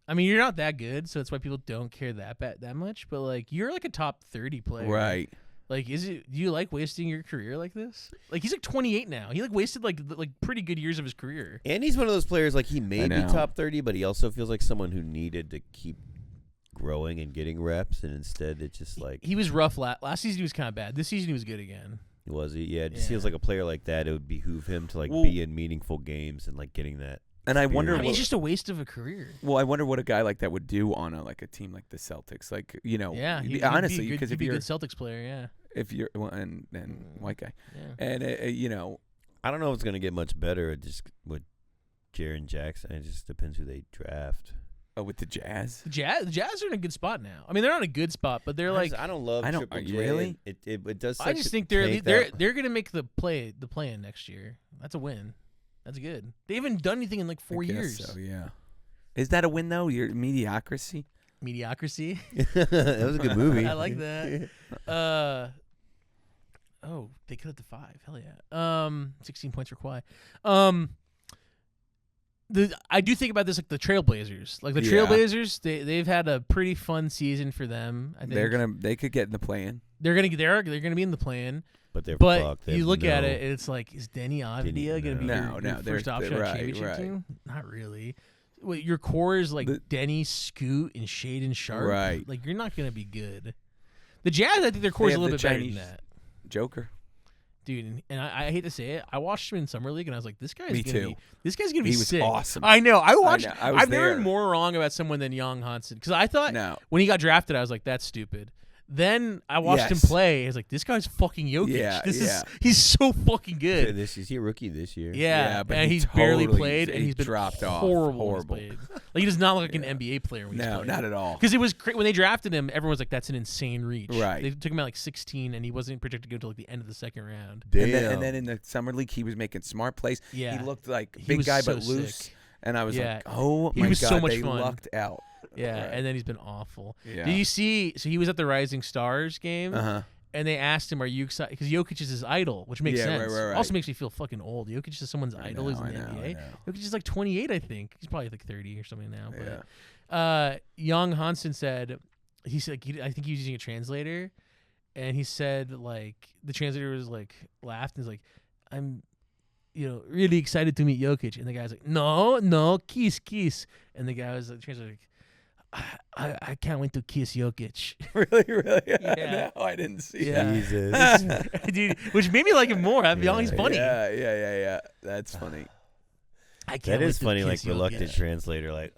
Speaker 1: I mean, you're not that good, so that's why people don't care that much. But like, you're like a top 30 player,
Speaker 2: Right.
Speaker 1: Like, do you like wasting your career like this? Like, he's like 28 now. He like wasted like pretty good years of his career.
Speaker 3: And he's one of those players, like, he may
Speaker 2: I
Speaker 3: be
Speaker 2: know.
Speaker 3: top 30, but he also feels like someone who needed to keep growing and getting reps, and instead it's just like,
Speaker 1: He was rough last season. He was kind of bad. This season he was good again.
Speaker 3: was he? Yeah, it just
Speaker 1: Yeah.
Speaker 3: feels like a player like that, it would behoove him to like
Speaker 2: Well-
Speaker 3: be in meaningful games and like getting that.
Speaker 2: And I wonder
Speaker 1: I mean,
Speaker 2: what.
Speaker 1: it's just a waste of a career.
Speaker 2: Well, I wonder what a guy like that would do on a team like the Celtics. Like
Speaker 1: Yeah,
Speaker 2: honestly,
Speaker 1: he'd
Speaker 2: because
Speaker 1: be
Speaker 2: if
Speaker 1: a
Speaker 2: you're
Speaker 1: good Celtics player, yeah.
Speaker 2: if you're and white guy
Speaker 1: Yeah.
Speaker 2: and
Speaker 3: I don't know if it's gonna get much better just with Jaren Jackson. It just depends who they draft.
Speaker 2: with the Jazz.
Speaker 1: The Jazz are in a good spot now. I mean, they're not in a good spot, but they're like.
Speaker 3: I don't love
Speaker 2: I don't-
Speaker 3: Triple
Speaker 2: are you
Speaker 3: J.
Speaker 2: really?
Speaker 3: It does.
Speaker 1: I just think they're gonna make the play-in next year. That's a win. That's good. They haven't done anything in like 4
Speaker 2: I guess
Speaker 1: years.
Speaker 2: So yeah. Is that a win though? Your mediocrity.
Speaker 1: Mediocrity.
Speaker 3: that was a good movie.
Speaker 1: I like that. Oh, they cut it to 5. Hell yeah. 16 points for Kawhi. I do think about this like the Trailblazers. Like the
Speaker 2: Yeah.
Speaker 1: Trailblazers, they've had a pretty fun season for them. I think
Speaker 2: They could get in the play-in.
Speaker 1: they're gonna be in the play-in.
Speaker 3: But they're
Speaker 1: But
Speaker 3: fucked. They
Speaker 1: you
Speaker 3: have
Speaker 1: look at
Speaker 3: no-
Speaker 1: it, and it's like, is Denny Avdia going to be
Speaker 2: No,
Speaker 1: your
Speaker 2: no,
Speaker 1: first
Speaker 2: they're-
Speaker 1: option
Speaker 2: they're
Speaker 1: on
Speaker 2: right,
Speaker 1: championship
Speaker 2: right.
Speaker 1: team? Not really. Wait, your core is like Denny, Scoot, and Shaden Sharp.
Speaker 2: Right.
Speaker 1: Like, you're not going to be good. The Jazz, I think their core
Speaker 2: They
Speaker 1: is a
Speaker 2: have
Speaker 1: little
Speaker 2: the
Speaker 1: bit better
Speaker 2: Chinese
Speaker 1: than that.
Speaker 2: Joker.
Speaker 1: Dude, and I hate to say it, I watched him in Summer League, and I was like, this guy's
Speaker 2: Me
Speaker 1: going to
Speaker 2: too.
Speaker 1: be this guy's gonna be
Speaker 2: He was
Speaker 1: sick.
Speaker 2: awesome.
Speaker 1: I know. I watched.
Speaker 2: I was
Speaker 1: I've never
Speaker 2: there.
Speaker 1: been more wrong about someone than Young Hansen. Because I thought
Speaker 2: No.
Speaker 1: when he got drafted, I was like, that's stupid. Then I watched him
Speaker 2: Yes.
Speaker 1: play. I was like, this guy's fucking Jokic.
Speaker 2: Yeah,
Speaker 1: He's so fucking good.
Speaker 3: Is he a rookie this year?
Speaker 1: Yeah,
Speaker 2: but
Speaker 1: and
Speaker 2: he
Speaker 1: he's barely
Speaker 2: totally-
Speaker 1: played, and
Speaker 2: he
Speaker 1: he's been
Speaker 2: dropped off.
Speaker 1: horrible. when he's
Speaker 2: Horrible.
Speaker 1: played. Like he does not look like an NBA player when he's
Speaker 2: No,
Speaker 1: playing.
Speaker 2: not at all.
Speaker 1: Because it was when they drafted him, everyone was like, "That's an insane reach."
Speaker 2: Right.
Speaker 1: They took him at like 16, and he wasn't projected to go until like the end of the second round.
Speaker 3: Damn.
Speaker 2: And then in the summer league, he was making smart plays.
Speaker 1: Yeah.
Speaker 2: He looked like
Speaker 1: He
Speaker 2: big
Speaker 1: was
Speaker 2: guy
Speaker 1: so
Speaker 2: but loose.
Speaker 1: sick.
Speaker 2: And I was
Speaker 1: Yeah.
Speaker 2: like, oh
Speaker 1: He
Speaker 2: my
Speaker 1: was
Speaker 2: god,
Speaker 1: so much
Speaker 2: they
Speaker 1: fun.
Speaker 2: lucked out.
Speaker 1: Yeah,
Speaker 2: Right.
Speaker 1: and then he's been awful.
Speaker 2: Yeah.
Speaker 1: Did you see? So he was at the Rising Stars game,
Speaker 2: Uh-huh.
Speaker 1: And they asked him, "Are you excited?" Because Jokic is his idol, which makes sense.
Speaker 2: Right.
Speaker 1: Also makes me feel fucking old. Jokic is someone's idol. He's in the
Speaker 2: I
Speaker 1: NBA.
Speaker 2: know.
Speaker 1: Jokic is like 28, I think. He's probably like 30 or something now.
Speaker 2: Yeah.
Speaker 1: But Young Hansen said, I think he was using a translator, and he said like the translator was like laughed and was like, "I'm, really excited to meet Jokic," and the guy's like, "No, kiss," and the guy was the translator like, I can't wait to kiss Jokic.
Speaker 2: Really?
Speaker 1: Yeah.
Speaker 2: No, I didn't see
Speaker 1: Yeah.
Speaker 3: Jesus.
Speaker 1: Dude, which made me like him more. He's funny.
Speaker 2: Yeah. That's funny.
Speaker 1: I can't
Speaker 3: That
Speaker 1: wait
Speaker 3: is
Speaker 1: to
Speaker 3: funny,
Speaker 1: kiss
Speaker 3: like
Speaker 1: Jokic.
Speaker 3: reluctant translator, like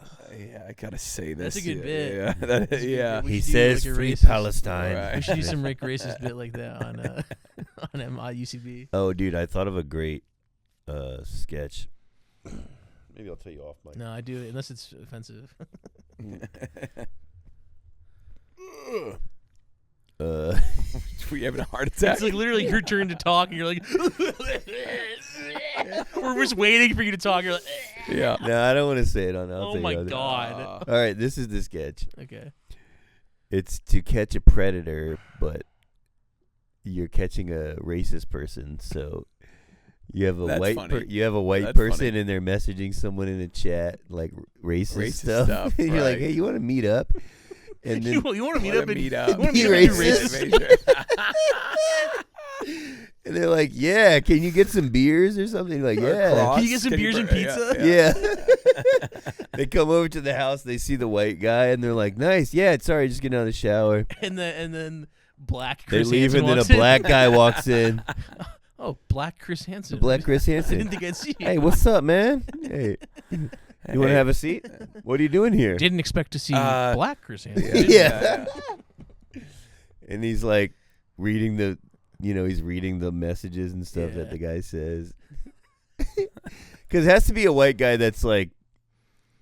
Speaker 2: I gotta say this.
Speaker 1: That's a good bit.
Speaker 2: Yeah.
Speaker 1: That's a good bit. We
Speaker 3: he
Speaker 1: should do,
Speaker 3: says
Speaker 1: like, a
Speaker 3: free
Speaker 1: racist-
Speaker 3: Palestine.
Speaker 2: Right.
Speaker 1: We should do some Rick racist bit like that on UCB.
Speaker 3: Oh, dude, I thought of a great sketch. Maybe I'll tell you off mic.
Speaker 1: No, I do it unless it's offensive.
Speaker 2: We having a heart attack?
Speaker 1: It's like literally your turn to talk, and you're like, we're just waiting for you to talk. You're like,
Speaker 2: Yeah.
Speaker 3: No, I don't want to say it on.
Speaker 1: oh my god.
Speaker 3: All right, this is the sketch.
Speaker 1: Okay.
Speaker 3: It's to catch a predator, but you're catching a racist person. So you have a
Speaker 2: That's
Speaker 3: white
Speaker 2: funny. That's
Speaker 3: person,
Speaker 2: funny.
Speaker 3: and they're messaging someone in the chat like racist stuff.
Speaker 2: stuff,
Speaker 3: And you're like,
Speaker 2: right.
Speaker 3: "Hey, you want to meet up?" And then
Speaker 1: You want to meet up and
Speaker 2: meet
Speaker 1: you
Speaker 2: up.
Speaker 1: want to
Speaker 3: Be
Speaker 1: meet up and be
Speaker 3: racist.
Speaker 1: racist.
Speaker 3: and they're like, "Yeah, can you get some beers or something?" Like, yeah.
Speaker 2: Cross.
Speaker 1: Can you get some beers and pizza?
Speaker 3: Yeah. They come over to the house, they see the white guy, and they're like, "Nice, yeah, sorry, just getting out of the shower."
Speaker 1: And then black
Speaker 3: They
Speaker 1: Chris
Speaker 3: leave,
Speaker 1: Hansen
Speaker 3: and then a
Speaker 1: walks in.
Speaker 3: black guy walks in.
Speaker 1: Oh, black Chris Hansen.
Speaker 3: The black Chris
Speaker 1: I
Speaker 3: Hansen.
Speaker 1: didn't think I'd see you.
Speaker 3: Hey, what's up, man? Hey, you want to have a seat? What are you doing here?
Speaker 1: Didn't expect to see black Chris Hansen.
Speaker 2: Yeah.
Speaker 1: did you?
Speaker 3: Yeah. And he's like reading the, he's reading the messages and stuff that the guy says. Because it has to be a white guy that's like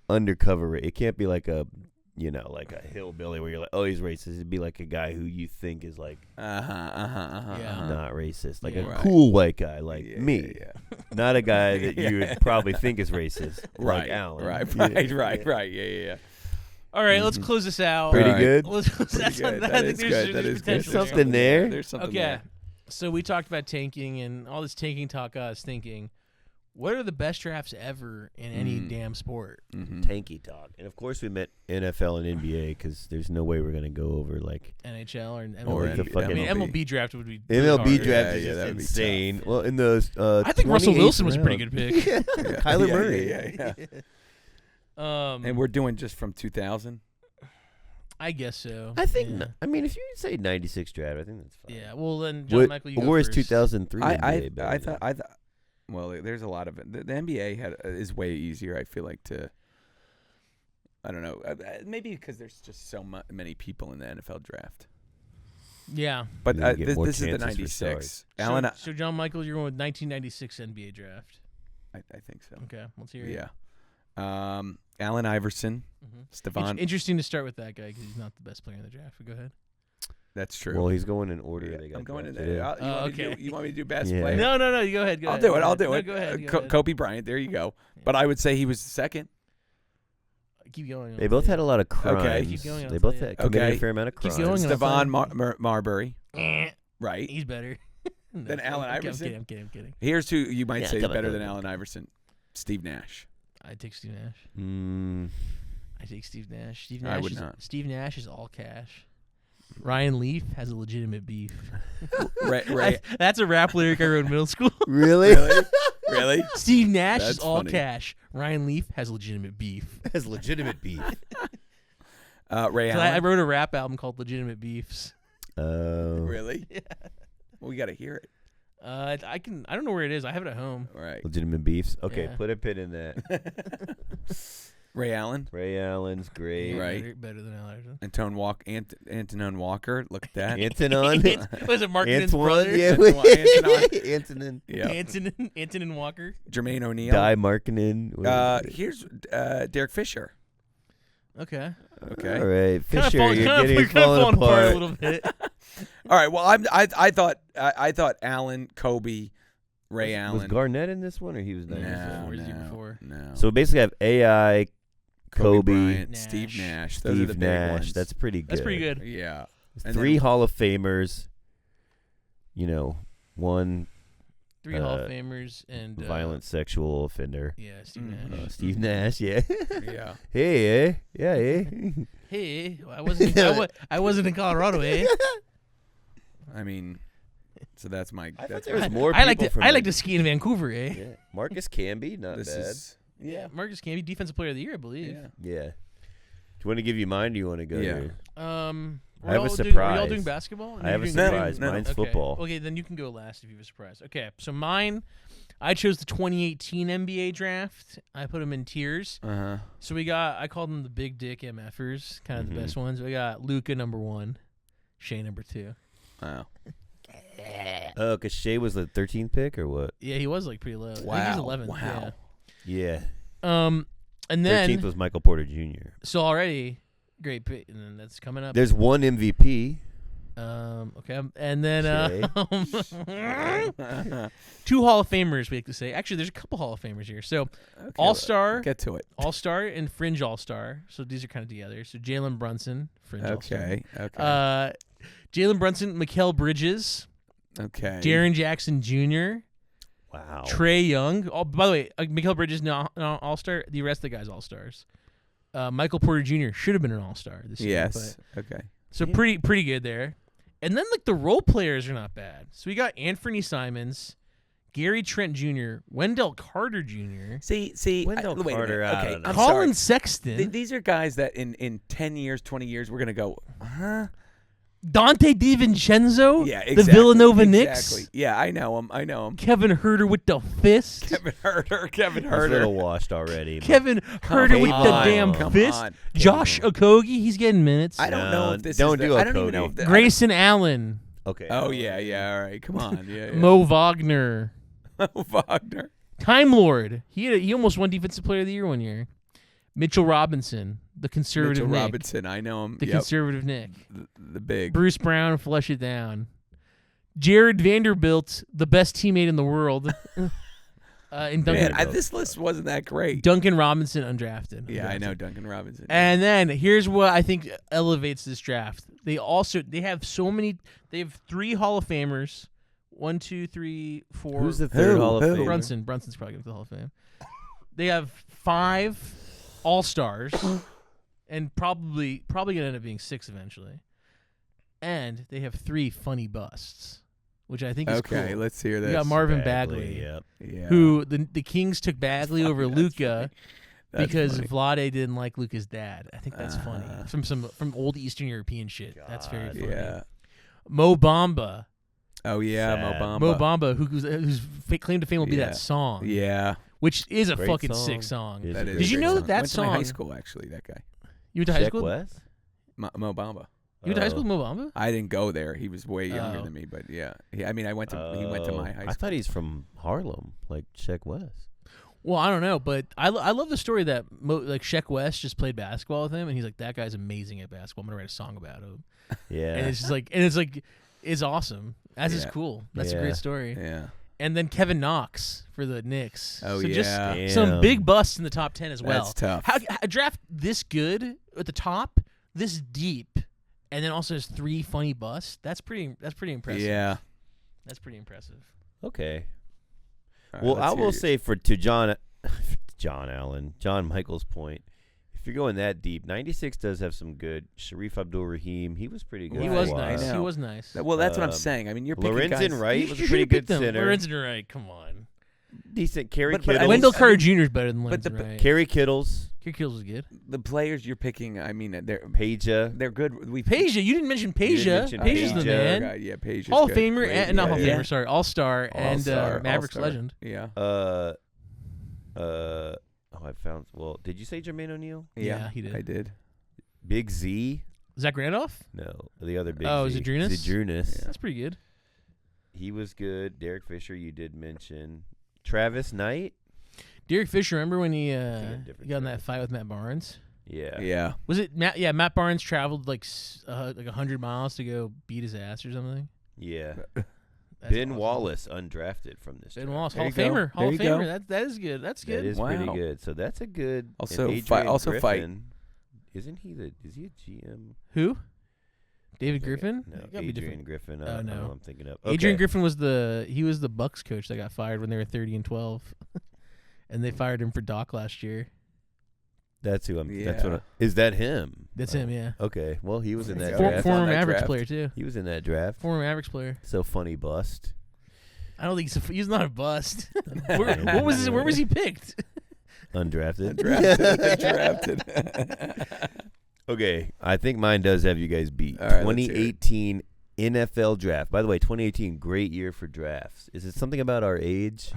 Speaker 3: undercover. It can't be like a, like a hillbilly where you're like, oh, he's racist. It'd be like a guy who you think is like not racist, like a
Speaker 1: Yeah.
Speaker 3: cool white guy like
Speaker 2: Yeah,
Speaker 3: me,
Speaker 2: yeah.
Speaker 3: not a guy that you would probably think is racist, like Alan.
Speaker 2: Right. Yeah.
Speaker 1: All right, let's close this out.
Speaker 3: Pretty
Speaker 2: All right.
Speaker 3: good.
Speaker 1: That's
Speaker 2: good.
Speaker 1: not,
Speaker 2: That
Speaker 1: I
Speaker 2: is
Speaker 1: think
Speaker 2: good. That
Speaker 1: there's
Speaker 2: is good.
Speaker 1: potential
Speaker 3: There's something there.
Speaker 2: There's something
Speaker 1: Okay,
Speaker 2: there.
Speaker 1: so we talked about tanking and all this tanking talk got us thinking, what are the best drafts ever in any damn sport?
Speaker 2: Mm-hmm.
Speaker 3: Tanky talk, and of course we meant NFL and NBA because there's no way we're gonna go over like
Speaker 1: NHL or MLB?
Speaker 2: Or
Speaker 3: the
Speaker 2: NBA.
Speaker 3: fucking-
Speaker 1: I mean,
Speaker 2: MLB.
Speaker 1: MLB draft would be really
Speaker 3: MLB
Speaker 1: hard.
Speaker 3: draft is
Speaker 2: Yeah,
Speaker 3: just
Speaker 2: that would be
Speaker 3: insane.
Speaker 2: tough.
Speaker 3: Well, in those,
Speaker 1: I think Russell
Speaker 3: 28th
Speaker 1: Wilson was a pretty
Speaker 3: round.
Speaker 1: good pick.
Speaker 3: Kyler Murray.
Speaker 2: Yeah. And we're doing just from 2000.
Speaker 1: I guess so.
Speaker 3: I think.
Speaker 1: Yeah.
Speaker 3: I mean, if you say '96 draft, I think that's fine.
Speaker 1: Yeah. Well, then John Michael, you go
Speaker 3: or is
Speaker 1: first.
Speaker 3: 2003?
Speaker 2: I
Speaker 3: NBA better
Speaker 2: thought. Well, there's a lot of it. The NBA is way easier. I feel like to. I don't know. Maybe because there's just so many people in the NFL draft.
Speaker 1: Yeah.
Speaker 2: But
Speaker 3: You get more
Speaker 2: this is the
Speaker 3: chances for
Speaker 2: '96. Alan,
Speaker 1: So John Michael, you're going with 1996 NBA draft.
Speaker 2: I think so.
Speaker 1: Okay, let's hear it.
Speaker 2: Yeah. Allen Iverson, Stephon.
Speaker 1: Interesting to start with that guy because he's not the best player in the draft. But go ahead.
Speaker 2: That's true.
Speaker 3: Well, he's going in order.
Speaker 2: Yeah,
Speaker 3: They got
Speaker 2: I'm going in
Speaker 3: drafted
Speaker 2: there.
Speaker 1: Okay.
Speaker 2: You want me to do best
Speaker 3: Yeah.
Speaker 2: player?
Speaker 1: No. You go ahead. Go
Speaker 2: I'll
Speaker 1: ahead.
Speaker 2: do
Speaker 1: go
Speaker 2: it. I'll
Speaker 1: ahead.
Speaker 2: do
Speaker 1: No,
Speaker 2: it.
Speaker 1: Go ahead.
Speaker 2: Kobe Bryant. There you go.
Speaker 1: Yeah.
Speaker 2: But I would say he was second.
Speaker 1: Keep going.
Speaker 3: They both had a lot of crimes.
Speaker 1: Keep going, I'll
Speaker 3: They
Speaker 1: tell
Speaker 3: both
Speaker 1: you.
Speaker 3: had committed
Speaker 2: Okay.
Speaker 3: a fair amount of
Speaker 1: Keep
Speaker 3: crimes.
Speaker 1: going.
Speaker 2: Stephon Marbury.
Speaker 1: Eh,
Speaker 2: Right.
Speaker 1: he's better. No,
Speaker 2: Then Allen
Speaker 1: okay,
Speaker 2: Iverson?
Speaker 1: I'm kidding.
Speaker 2: Here's who you might
Speaker 3: Yeah,
Speaker 2: say is
Speaker 3: come on,
Speaker 2: better
Speaker 3: come
Speaker 2: than
Speaker 3: on.
Speaker 2: Allen Iverson. Steve Nash.
Speaker 1: I take Steve Nash. I take Steve Nash.
Speaker 2: I would not.
Speaker 1: Steve Nash is all cash. Ryan Leaf has a legitimate beef.
Speaker 2: Ray.
Speaker 1: That's a rap lyric I wrote in middle school.
Speaker 3: Really?
Speaker 2: Really?
Speaker 1: Steve Nash
Speaker 2: That's
Speaker 1: is all
Speaker 2: funny.
Speaker 1: cash. Ryan Leaf has legitimate beef.
Speaker 3: Has legitimate beef.
Speaker 2: Ray
Speaker 1: So I
Speaker 2: Allen.
Speaker 1: wrote a rap album called Legitimate Beefs.
Speaker 3: Oh.
Speaker 2: Really?
Speaker 1: Yeah.
Speaker 2: Well, we got to hear it.
Speaker 1: I don't know where it is. I have it at home.
Speaker 2: All right.
Speaker 3: Legitimate beefs. Okay,
Speaker 1: Yeah.
Speaker 3: put a pin in that.
Speaker 2: Ray Allen.
Speaker 3: Ray Allen's great.
Speaker 2: Right.
Speaker 1: Better than Allen.
Speaker 2: Antonin Walker. Look at that.
Speaker 3: Antonin.
Speaker 1: Was it Martin's
Speaker 3: Antoine.
Speaker 1: brother?
Speaker 3: Yeah.
Speaker 2: Antonin.
Speaker 3: Antonin.
Speaker 2: Yeah.
Speaker 1: Antonin Walker.
Speaker 2: Jermaine O'Neal.
Speaker 3: Di Markkinen.
Speaker 2: Here's Derek Fisher.
Speaker 1: Okay.
Speaker 2: Okay.
Speaker 3: All right,
Speaker 1: Kinda
Speaker 3: Fisher,
Speaker 1: fall-
Speaker 3: you're
Speaker 1: kinda-
Speaker 3: getting
Speaker 1: you're kinda
Speaker 3: falling
Speaker 1: falling apart a
Speaker 3: apart.
Speaker 1: little bit.
Speaker 2: All right. Well, I thought Allen, Kobe, Ray Allen.
Speaker 3: Was Garnett in this one, or he was not?
Speaker 2: No,
Speaker 1: Where's he
Speaker 2: no,
Speaker 1: before?
Speaker 2: no.
Speaker 3: So we basically have AI, Kobe,
Speaker 2: Bryant,
Speaker 1: Nash.
Speaker 2: Steve Nash. Those are the
Speaker 3: Steve
Speaker 2: big
Speaker 3: Nash.
Speaker 2: ones.
Speaker 3: That's pretty good.
Speaker 1: That's pretty good.
Speaker 2: Yeah. And
Speaker 3: 3
Speaker 2: then-
Speaker 3: Hall of Famers. one
Speaker 1: 3 Hall of Famers and
Speaker 3: violent sexual offender.
Speaker 1: Yeah, Steve Nash.
Speaker 3: Steve Nash, yeah.
Speaker 2: Yeah.
Speaker 3: Hey,
Speaker 1: Hey, I wasn't in Colorado, eh?
Speaker 2: I mean, so that's my.
Speaker 3: I thought
Speaker 2: That's
Speaker 3: there was
Speaker 2: my,
Speaker 3: more
Speaker 1: I like
Speaker 3: people
Speaker 1: to
Speaker 3: from
Speaker 1: I like to ski in Vancouver, eh?
Speaker 3: Yeah. Marcus Camby, not
Speaker 2: This
Speaker 3: bad.
Speaker 2: is.
Speaker 1: Yeah, Marcus Camby, Defensive Player of the Year, I believe.
Speaker 2: Yeah.
Speaker 3: Yeah. Do you want to give you mine? Or do you want to go?
Speaker 2: Yeah.
Speaker 3: Here?
Speaker 1: We're
Speaker 3: I have
Speaker 1: all
Speaker 3: a
Speaker 1: Are y'all
Speaker 3: surprise.
Speaker 1: doing basketball?
Speaker 3: I have a
Speaker 1: You're doing-
Speaker 3: surprise.
Speaker 2: No.
Speaker 3: Mine's
Speaker 1: Okay.
Speaker 3: football.
Speaker 1: Okay, then you can go last if you have a surprise. Okay, so mine, I chose the 2018 NBA draft. I put them in tiers. So I called them the big dick MFers, kind of the best ones. We got Luka number 1, Shea number 2.
Speaker 2: Wow.
Speaker 3: Oh, because Shea was the 13th pick or what?
Speaker 1: Yeah, he was like pretty low. I think he was 11th.
Speaker 2: Wow.
Speaker 3: Yeah.
Speaker 1: Yeah. And then
Speaker 3: 13th was Michael Porter Jr.
Speaker 1: so already great pick, and then that's coming up.
Speaker 3: There's one MVP.
Speaker 1: Okay, and then
Speaker 3: Shea.
Speaker 1: 2 Hall of Famers we like to say. Actually, there's a couple Hall of Famers here. So
Speaker 2: Okay,
Speaker 1: All-Star,
Speaker 2: Get to it.
Speaker 1: All-Star, and Fringe All-Star. So these are kind of together. So Jalen Brunson, Fringe All-Star.
Speaker 2: Okay.
Speaker 1: Jalen Brunson, Mikal Bridges,
Speaker 2: Okay.
Speaker 1: Jaren Jackson Jr.,
Speaker 3: Wow.
Speaker 1: Trey Young. Oh, by the way, Mikal Bridges not All-Star. The rest of the guys All-Stars. Michael Porter Jr. should have been an All-Star this year.
Speaker 2: Yes.
Speaker 1: But,
Speaker 2: Okay.
Speaker 1: so pretty good there. And then like the role players are not bad. So we got Anthony Simons, Gary Trent Jr., Wendell Carter Jr.,
Speaker 2: See.
Speaker 3: Wendell
Speaker 2: wait a
Speaker 3: Carter,
Speaker 2: minute.
Speaker 3: I
Speaker 2: Okay.
Speaker 3: don't know.
Speaker 2: I'm
Speaker 1: Colin
Speaker 2: sorry.
Speaker 1: Sexton,
Speaker 2: These are guys that in 10 years, 20 years, we're gonna go. Huh?
Speaker 1: Dante DiVincenzo,
Speaker 2: Yeah. Exactly.
Speaker 1: the Villanova
Speaker 2: exactly.
Speaker 1: Knicks,
Speaker 2: Yeah, I know him.
Speaker 1: Kevin Herter with the fist.
Speaker 2: Kevin Herter.
Speaker 3: He's a little washed already. but-
Speaker 1: Kevin Herter with the
Speaker 3: on.
Speaker 1: damn
Speaker 3: Come
Speaker 1: fist.
Speaker 2: on.
Speaker 1: Josh Okogie, he's getting minutes.
Speaker 2: I don't know if this
Speaker 3: don't
Speaker 2: is.
Speaker 3: do
Speaker 2: I don't even
Speaker 3: Okogie.
Speaker 2: know if the,
Speaker 1: Grayson Allen,
Speaker 3: Okay.
Speaker 2: Oh yeah. All right. Come on. Yeah.
Speaker 1: Mo Wagner,
Speaker 2: Wagner.
Speaker 1: Time Lord. He almost won Defensive Player of the Year one year. Mitchell Robinson, the conservative
Speaker 2: Mitchell
Speaker 1: Nick.
Speaker 2: Robinson. I know him.
Speaker 1: The conservative Nick.
Speaker 2: The big.
Speaker 1: Bruce Brown, flush it down. Jared Vanderbilt, the best teammate in the world. And Duncan,
Speaker 2: Man, this list wasn't that great.
Speaker 1: Duncan Robinson, undrafted.
Speaker 2: Yeah, I know Duncan Robinson.
Speaker 1: And then here's what I think elevates this draft. They have 3 Hall of Famers. 1, 2, 3, 4.
Speaker 3: Who's the third Hall of
Speaker 2: Who?
Speaker 3: Famer?
Speaker 1: Brunson's probably going to the Hall of Fame. They have 5 All-Stars, and probably going to end up being 6 eventually. And they have 3 funny busts, which I think is cool.
Speaker 2: Okay, let's hear this.
Speaker 1: We got Marvin Bagley,
Speaker 3: Yep.
Speaker 2: Yeah.
Speaker 1: who the Kings took Bagley over Luka
Speaker 2: That's
Speaker 1: because
Speaker 2: funny.
Speaker 1: Vlade didn't like Luka's dad. I think that's funny. From old Eastern European shit. That's very
Speaker 3: God.
Speaker 1: funny.
Speaker 2: Yeah.
Speaker 1: Mo Bamba.
Speaker 2: Oh yeah,
Speaker 3: Sad.
Speaker 2: Mo Bamba.
Speaker 1: Mo Bamba, whose claim to fame will be
Speaker 2: Yeah.
Speaker 1: that song,
Speaker 2: Yeah.
Speaker 1: which is a
Speaker 3: Great
Speaker 1: fucking
Speaker 3: song.
Speaker 1: sick song.
Speaker 3: It is
Speaker 2: That
Speaker 3: a
Speaker 2: is.
Speaker 3: great
Speaker 1: Did you know
Speaker 3: song.
Speaker 1: that that
Speaker 2: went to my high
Speaker 1: song-
Speaker 2: school actually? That guy,
Speaker 1: You went to high
Speaker 3: Sheck
Speaker 1: school?
Speaker 3: West?
Speaker 2: Mo Bamba.
Speaker 1: You went to high school with Mo Bamba?
Speaker 2: I didn't go there. He was way younger
Speaker 1: Oh.
Speaker 2: than me, but yeah. I mean, I went to. He went to my high school.
Speaker 3: I thought he's from Harlem, like Sheck West.
Speaker 1: Well, I don't know, but I love the story that Sheck West just played basketball with him, and he's like, that guy's amazing at basketball. I'm gonna write a song about him.
Speaker 3: Yeah.
Speaker 1: And it's just like, it's awesome. As is
Speaker 2: Yeah.
Speaker 1: cool. That's a
Speaker 3: Yeah.
Speaker 1: great story.
Speaker 2: Yeah.
Speaker 1: And then Kevin Knox for the Knicks.
Speaker 2: Oh,
Speaker 1: so
Speaker 2: yeah.
Speaker 1: just some
Speaker 3: Damn.
Speaker 1: big busts in the top 10 as well.
Speaker 2: That's tough.
Speaker 1: How a draft this good at the top, this deep, and then also has 3 funny busts? That's pretty impressive.
Speaker 2: Yeah.
Speaker 1: That's pretty impressive.
Speaker 3: Okay.
Speaker 2: All right,
Speaker 3: Well,
Speaker 2: let's
Speaker 3: I
Speaker 2: hear
Speaker 3: will
Speaker 2: yours.
Speaker 3: say John Michael's point, if you're going that deep, 96 does have some good. Sharif Abdul-Rahim, he was pretty good.
Speaker 1: He
Speaker 3: for
Speaker 2: Right.
Speaker 1: was
Speaker 3: a while.
Speaker 1: nice.
Speaker 2: I
Speaker 1: He
Speaker 2: know.
Speaker 1: was nice.
Speaker 2: Well, that's what I'm
Speaker 3: Um,
Speaker 2: saying. I mean, you're picking
Speaker 3: Lorenzen
Speaker 2: guys.
Speaker 3: Wright
Speaker 1: You
Speaker 3: was a
Speaker 1: should've
Speaker 3: pretty
Speaker 1: picked
Speaker 3: good
Speaker 1: them.
Speaker 3: center.
Speaker 1: Lorenzen Wright, come on.
Speaker 3: Decent. Kerry
Speaker 2: But I
Speaker 3: Kittles.
Speaker 1: Wendell
Speaker 2: mean-
Speaker 1: Carter Jr. is better than
Speaker 2: but
Speaker 1: Lorenzen
Speaker 2: the-
Speaker 1: Wright.
Speaker 3: Kerry Kittles.
Speaker 1: Kerry Kittles was good.
Speaker 2: The players you're picking, I mean, they're
Speaker 3: Peja.
Speaker 2: good. We
Speaker 1: Peja, you didn't mention Peja.
Speaker 3: mention
Speaker 1: Peja's the
Speaker 3: Peja.
Speaker 1: man.
Speaker 2: God, yeah, Peja's
Speaker 1: Hall of
Speaker 2: good.
Speaker 1: Famer,
Speaker 2: Great.
Speaker 1: and not Hall of
Speaker 2: Yeah.
Speaker 1: Famer, sorry, All-Star, and
Speaker 2: All-Star,
Speaker 1: Mavericks
Speaker 2: All-Star.
Speaker 1: legend.
Speaker 2: Yeah.
Speaker 3: I found. Well, did you say Jermaine O'Neal?
Speaker 1: Yeah, he did.
Speaker 2: I did.
Speaker 3: Big Z.
Speaker 1: Zach Randolph?
Speaker 3: No, the other big.
Speaker 1: Oh,
Speaker 3: Z.
Speaker 1: Zydrunas?
Speaker 3: Zydrunas.
Speaker 2: Yeah.
Speaker 1: That's pretty good.
Speaker 3: He was good. Derek Fisher, you did mention. Travis Knight.
Speaker 1: Derek Fisher, remember when he
Speaker 3: a different
Speaker 1: got in that
Speaker 3: Travis.
Speaker 1: fight with Matt Barnes?
Speaker 3: Yeah.
Speaker 2: Yeah.
Speaker 1: Was it Matt? Yeah, Matt Barnes traveled like 100 miles to go beat his ass or something.
Speaker 3: Yeah.
Speaker 1: That's
Speaker 3: Ben
Speaker 1: awesome.
Speaker 3: Wallace undrafted from this.
Speaker 1: Ben
Speaker 3: draft.
Speaker 1: Wallace,
Speaker 2: There
Speaker 1: Hall
Speaker 2: you
Speaker 1: of
Speaker 2: go.
Speaker 1: Famer. Hall
Speaker 2: There
Speaker 1: of
Speaker 2: you go.
Speaker 1: Famer. That is good. That's good.
Speaker 3: That is
Speaker 2: Wow.
Speaker 3: pretty good. So that's a good.
Speaker 2: Also
Speaker 3: and
Speaker 2: fight-
Speaker 3: Adrian
Speaker 2: also fight.
Speaker 3: Griffin, Isn't he is he a GM?
Speaker 1: Who? David Griffin?
Speaker 3: No,
Speaker 1: It gotta be
Speaker 3: Adrian
Speaker 1: different.
Speaker 3: Griffin.
Speaker 1: Oh,
Speaker 3: I don't know
Speaker 1: no.
Speaker 3: what I'm thinking of.
Speaker 1: Adrian
Speaker 3: Okay.
Speaker 1: Griffin was the Bucks coach that got fired when they were 30-12, and they fired him for Doc last year.
Speaker 3: That's who I'm.
Speaker 2: Yeah.
Speaker 3: That's what. Is that him?
Speaker 1: That's him, yeah.
Speaker 3: Okay. Well, he was in that
Speaker 2: For-
Speaker 3: draft.
Speaker 1: Former
Speaker 2: on that
Speaker 1: Mavericks
Speaker 2: draft.
Speaker 1: player too.
Speaker 3: He was in that draft.
Speaker 1: Former Mavericks player.
Speaker 3: So funny bust.
Speaker 1: I don't think he's not a bust. Where was he picked?
Speaker 3: Undrafted.
Speaker 2: Undrafted.
Speaker 3: Okay, I think mine does have you guys beat.
Speaker 2: All right, let's hear it.
Speaker 3: 2018 NFL draft. By the way, 2018, great year for drafts. Is it something about our age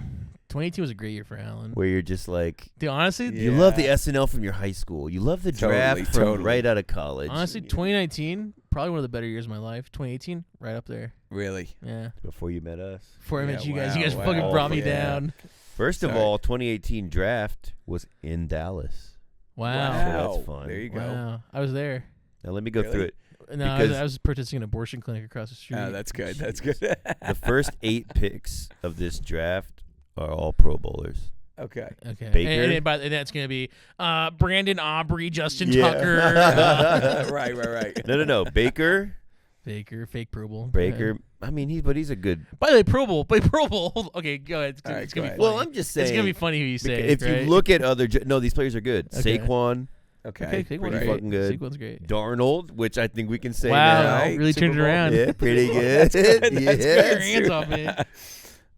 Speaker 1: 2018 was a great year for Allen.
Speaker 3: where you're just like,
Speaker 1: Dude, honestly,
Speaker 3: you
Speaker 2: Yeah.
Speaker 3: love the SNL from your high school. You love the draft from
Speaker 2: totally.
Speaker 3: right out of college.
Speaker 1: honestly, 2019 probably one of the better years of my life. 2018, right up there.
Speaker 2: Really?
Speaker 1: Yeah.
Speaker 3: Before you met us.
Speaker 1: Before I met
Speaker 2: Yeah,
Speaker 1: you guys,
Speaker 2: wow,
Speaker 1: you guys
Speaker 2: wow.
Speaker 1: fucking brought me
Speaker 2: Yeah.
Speaker 1: down.
Speaker 3: First of
Speaker 2: Sorry.
Speaker 3: all, 2018 draft was in Dallas.
Speaker 1: Wow.
Speaker 3: So that's fun.
Speaker 2: There you go.
Speaker 1: Wow. I was there.
Speaker 3: Now let me go
Speaker 2: Really?
Speaker 3: through it.
Speaker 1: No,
Speaker 3: Because-
Speaker 1: I was protesting an abortion clinic across the street.
Speaker 2: Oh, that's good. That's good.
Speaker 3: The first 8 picks of this draft are all Pro Bowlers.
Speaker 2: Okay.
Speaker 1: Okay.
Speaker 3: Baker?
Speaker 1: And that's going to be Brandon Aubrey, Justin
Speaker 3: Yeah.
Speaker 1: Tucker.
Speaker 2: Right.
Speaker 3: No. Baker,
Speaker 1: Baker, fake Pro Bowl.
Speaker 3: Baker. I mean, he's a good.
Speaker 1: By the way, Pro Bowl. Hold- Okay, go ahead. It's
Speaker 2: All
Speaker 1: gonna,
Speaker 2: right,
Speaker 1: it's gonna
Speaker 2: go
Speaker 1: be
Speaker 2: ahead.
Speaker 1: funny.
Speaker 3: Well, I'm just saying.
Speaker 1: It's gonna be funny who you say.
Speaker 3: If
Speaker 1: right?
Speaker 3: you look at other, no, these players are good.
Speaker 1: Okay.
Speaker 3: Saquon,
Speaker 2: Okay.
Speaker 1: okay,
Speaker 2: Pretty
Speaker 1: Saquon's
Speaker 3: pretty
Speaker 1: great.
Speaker 3: fucking good.
Speaker 1: Saquon's great.
Speaker 3: Darnold, which I think we can say
Speaker 1: Wow,
Speaker 3: now.
Speaker 2: Right,
Speaker 1: really
Speaker 2: Super
Speaker 1: turned it
Speaker 2: Bowl.
Speaker 1: around.
Speaker 3: Yeah, pretty good.
Speaker 2: That's good. That's
Speaker 3: Yes.
Speaker 2: good.
Speaker 1: Get your hands off me.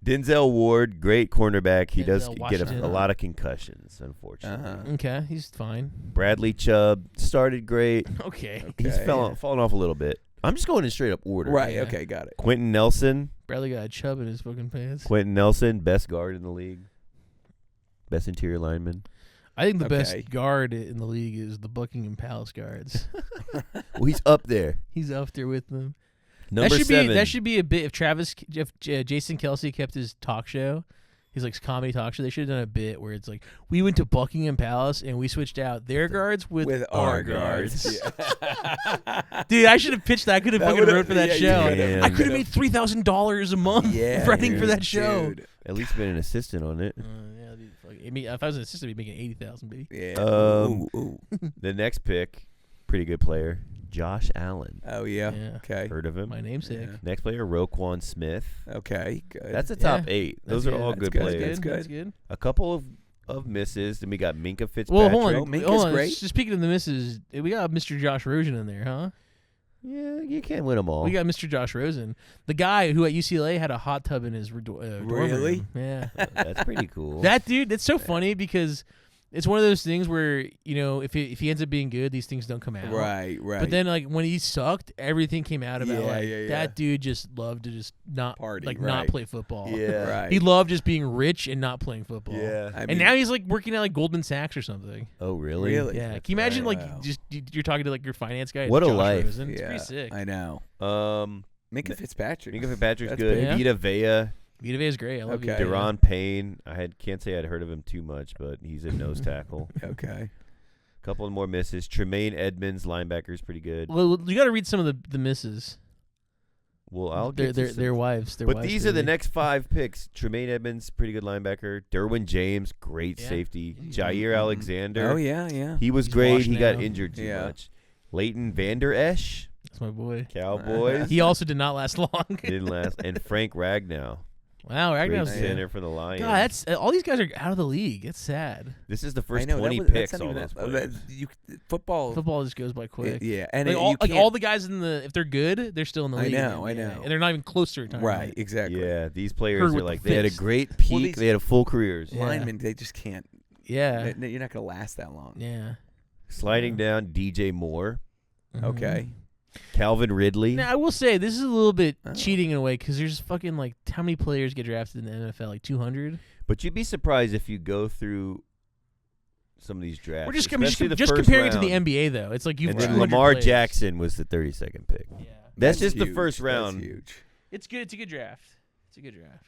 Speaker 3: Denzel Ward, great cornerback. He does
Speaker 1: Denzel
Speaker 3: get
Speaker 1: Washington.
Speaker 3: a lot of concussions, unfortunately.
Speaker 2: Uh-huh.
Speaker 1: Okay, he's fine.
Speaker 3: Bradley Chubb started great.
Speaker 1: Okay.
Speaker 3: He's
Speaker 2: Okay.
Speaker 3: fallen off a little bit. I'm just going in straight up order.
Speaker 2: Right.
Speaker 1: Yeah.
Speaker 2: Okay. Got it.
Speaker 3: Quentin Nelson.
Speaker 1: Bradley got a chub in his fucking pants.
Speaker 3: Quentin Nelson, best guard in the league. Best interior lineman.
Speaker 1: I think the
Speaker 2: Okay.
Speaker 1: best guard in the league is the Buckingham Palace guards.
Speaker 3: Well, he's up there.
Speaker 1: He's up there with them.
Speaker 3: Number
Speaker 1: that should
Speaker 3: 7.
Speaker 1: be that should be a bit if Jason Kelsey kept his talk show, his like comedy talk show. They should have done a bit where it's like we went to Buckingham Palace and we switched out their guards with
Speaker 2: our
Speaker 1: guards.
Speaker 2: Yeah.
Speaker 1: Dude, I should have pitched that. I could have
Speaker 2: That
Speaker 1: fucking
Speaker 2: would've-
Speaker 1: wrote for that
Speaker 2: yeah, you
Speaker 1: show.
Speaker 3: could've.
Speaker 1: I could have made $3,000 a month
Speaker 2: Yeah,
Speaker 1: writing for
Speaker 2: dude,
Speaker 1: that show.
Speaker 2: dude.
Speaker 3: At least been an assistant on it.
Speaker 1: Yeah, dude, I mean, if I was an assistant, I'd be making 80,000, baby.
Speaker 2: Yeah. Ooh.
Speaker 3: The next pick, pretty good player, Josh Allen.
Speaker 2: Oh yeah.
Speaker 1: Yeah.
Speaker 2: Okay.
Speaker 3: Heard of him?
Speaker 1: My namesake.
Speaker 2: Yeah.
Speaker 3: Next player, Roquan Smith.
Speaker 2: Okay. Good.
Speaker 3: That's a top
Speaker 1: Yeah.
Speaker 3: 8.
Speaker 1: That's
Speaker 3: Those are
Speaker 1: good.
Speaker 3: all
Speaker 2: That's
Speaker 3: good
Speaker 2: good.
Speaker 3: players.
Speaker 2: That's good.
Speaker 1: That's good.
Speaker 3: A couple of misses. Then we got Minka Fitzpatrick.
Speaker 1: Well, hold
Speaker 2: Oh,
Speaker 1: on.
Speaker 2: Minka's
Speaker 1: Hold on.
Speaker 2: great.
Speaker 1: Just speaking of the misses, we got Mr. Josh Rosen in there, huh?
Speaker 3: Yeah, you can't win them all.
Speaker 1: We got Mr. Josh Rosen, the guy who at UCLA had a hot tub in his dorm
Speaker 2: Really?
Speaker 1: room. Yeah.
Speaker 3: That's pretty cool.
Speaker 1: That dude, that's so funny because it's one of those things where, you know, if he ends up being good, these things don't come out.
Speaker 2: Right.
Speaker 1: But then, like, when he sucked, everything came out about,
Speaker 2: Yeah,
Speaker 1: like,
Speaker 2: yeah.
Speaker 1: that dude just loved to just not,
Speaker 2: Party,
Speaker 1: not
Speaker 2: right.
Speaker 1: play football.
Speaker 3: yeah.
Speaker 2: Right.
Speaker 1: He loved just being rich and not playing football.
Speaker 3: Yeah.
Speaker 2: I mean,
Speaker 1: And now he's, like, working at, like, Goldman Sachs or something.
Speaker 3: Oh, really?
Speaker 2: Really?
Speaker 1: Yeah.
Speaker 3: That's
Speaker 1: Can you imagine,
Speaker 3: right.
Speaker 1: like,
Speaker 2: Wow.
Speaker 1: just you're talking to, like, your finance guy?
Speaker 3: What a
Speaker 1: Josh
Speaker 3: life.
Speaker 1: Rosen. It's
Speaker 2: yeah,
Speaker 1: pretty sick.
Speaker 2: I know.
Speaker 3: Minka
Speaker 2: Minka Fitzpatrick.
Speaker 3: Fitzpatrick's
Speaker 2: That's
Speaker 3: good.
Speaker 1: big.
Speaker 3: Vita Vea,
Speaker 1: Vita Vea is great. I love
Speaker 2: Okay.
Speaker 1: Vita Vea.
Speaker 3: Deron Payne. Can't say I'd heard of him too much, but he's a nose tackle.
Speaker 2: Okay.
Speaker 3: Couple of more misses. Tremaine Edmonds, linebacker's pretty good.
Speaker 1: Well, you got to read some of the misses.
Speaker 3: Well, I'll get to some.
Speaker 1: Their wives. Their
Speaker 3: But
Speaker 1: wives
Speaker 3: these are the
Speaker 1: baby.
Speaker 3: next 5 picks. Tremaine Edmonds, pretty good linebacker. Derwin James, great
Speaker 1: Yeah.
Speaker 3: safety.
Speaker 1: Mhm.
Speaker 3: Jair Alexander.
Speaker 2: Oh yeah.
Speaker 3: He was
Speaker 1: He's
Speaker 3: great.
Speaker 1: washed
Speaker 3: He got
Speaker 1: now.
Speaker 3: injured too
Speaker 2: Yeah.
Speaker 3: much. Leighton Vander Esch,
Speaker 1: That's my boy.
Speaker 3: Cowboys.
Speaker 1: He also did not last long.
Speaker 3: Didn't last. And Frank Ragnow,
Speaker 1: Wow,
Speaker 3: great
Speaker 1: Ragnar's
Speaker 3: center for the Lions.
Speaker 1: God, that's all these guys are out of the league. It's sad.
Speaker 3: This is the
Speaker 2: I
Speaker 3: first
Speaker 2: know,
Speaker 3: 20
Speaker 2: that's
Speaker 3: picks.
Speaker 2: not
Speaker 3: All
Speaker 2: even
Speaker 3: those
Speaker 2: that-
Speaker 3: players.
Speaker 2: football.
Speaker 1: Football just goes by quick.
Speaker 2: Yeah, and
Speaker 1: Like,
Speaker 2: you
Speaker 1: all, like
Speaker 2: can't-
Speaker 1: all the guys in the if they're good, they're still in the
Speaker 2: I
Speaker 1: league.
Speaker 2: know, I
Speaker 1: Yeah.
Speaker 2: know.
Speaker 1: And they're not even close to retirement.
Speaker 2: Right, exactly.
Speaker 3: Yeah, these players
Speaker 1: Heard
Speaker 3: are
Speaker 1: with
Speaker 3: like
Speaker 1: the
Speaker 3: they had a
Speaker 1: fits.
Speaker 3: great peak.
Speaker 2: these-
Speaker 3: They had a full careers.
Speaker 1: Yeah.
Speaker 2: Linemen, they just can't.
Speaker 1: Yeah.
Speaker 2: You're not gonna last that long.
Speaker 1: Yeah.
Speaker 3: Sliding down, DJ Moore,
Speaker 1: Mhm.
Speaker 2: Okay.
Speaker 3: Calvin Ridley.
Speaker 1: Now I will say this is a little bit
Speaker 2: Oh.
Speaker 1: cheating in a way because there's fucking like how many players get drafted in the NFL? Like 200.
Speaker 3: But you'd be surprised if you go through some of these drafts.
Speaker 1: We're just
Speaker 3: especially the
Speaker 1: just
Speaker 3: first
Speaker 1: comparing it to the
Speaker 3: round.
Speaker 1: NBA though. It's like you've
Speaker 3: And then
Speaker 1: 200
Speaker 3: Lamar
Speaker 1: players.
Speaker 3: Jackson was the 32nd pick.
Speaker 1: Yeah.
Speaker 3: That's just the
Speaker 2: huge.
Speaker 3: first round.
Speaker 2: That's huge.
Speaker 1: It's good. It's a good draft. It's a good draft.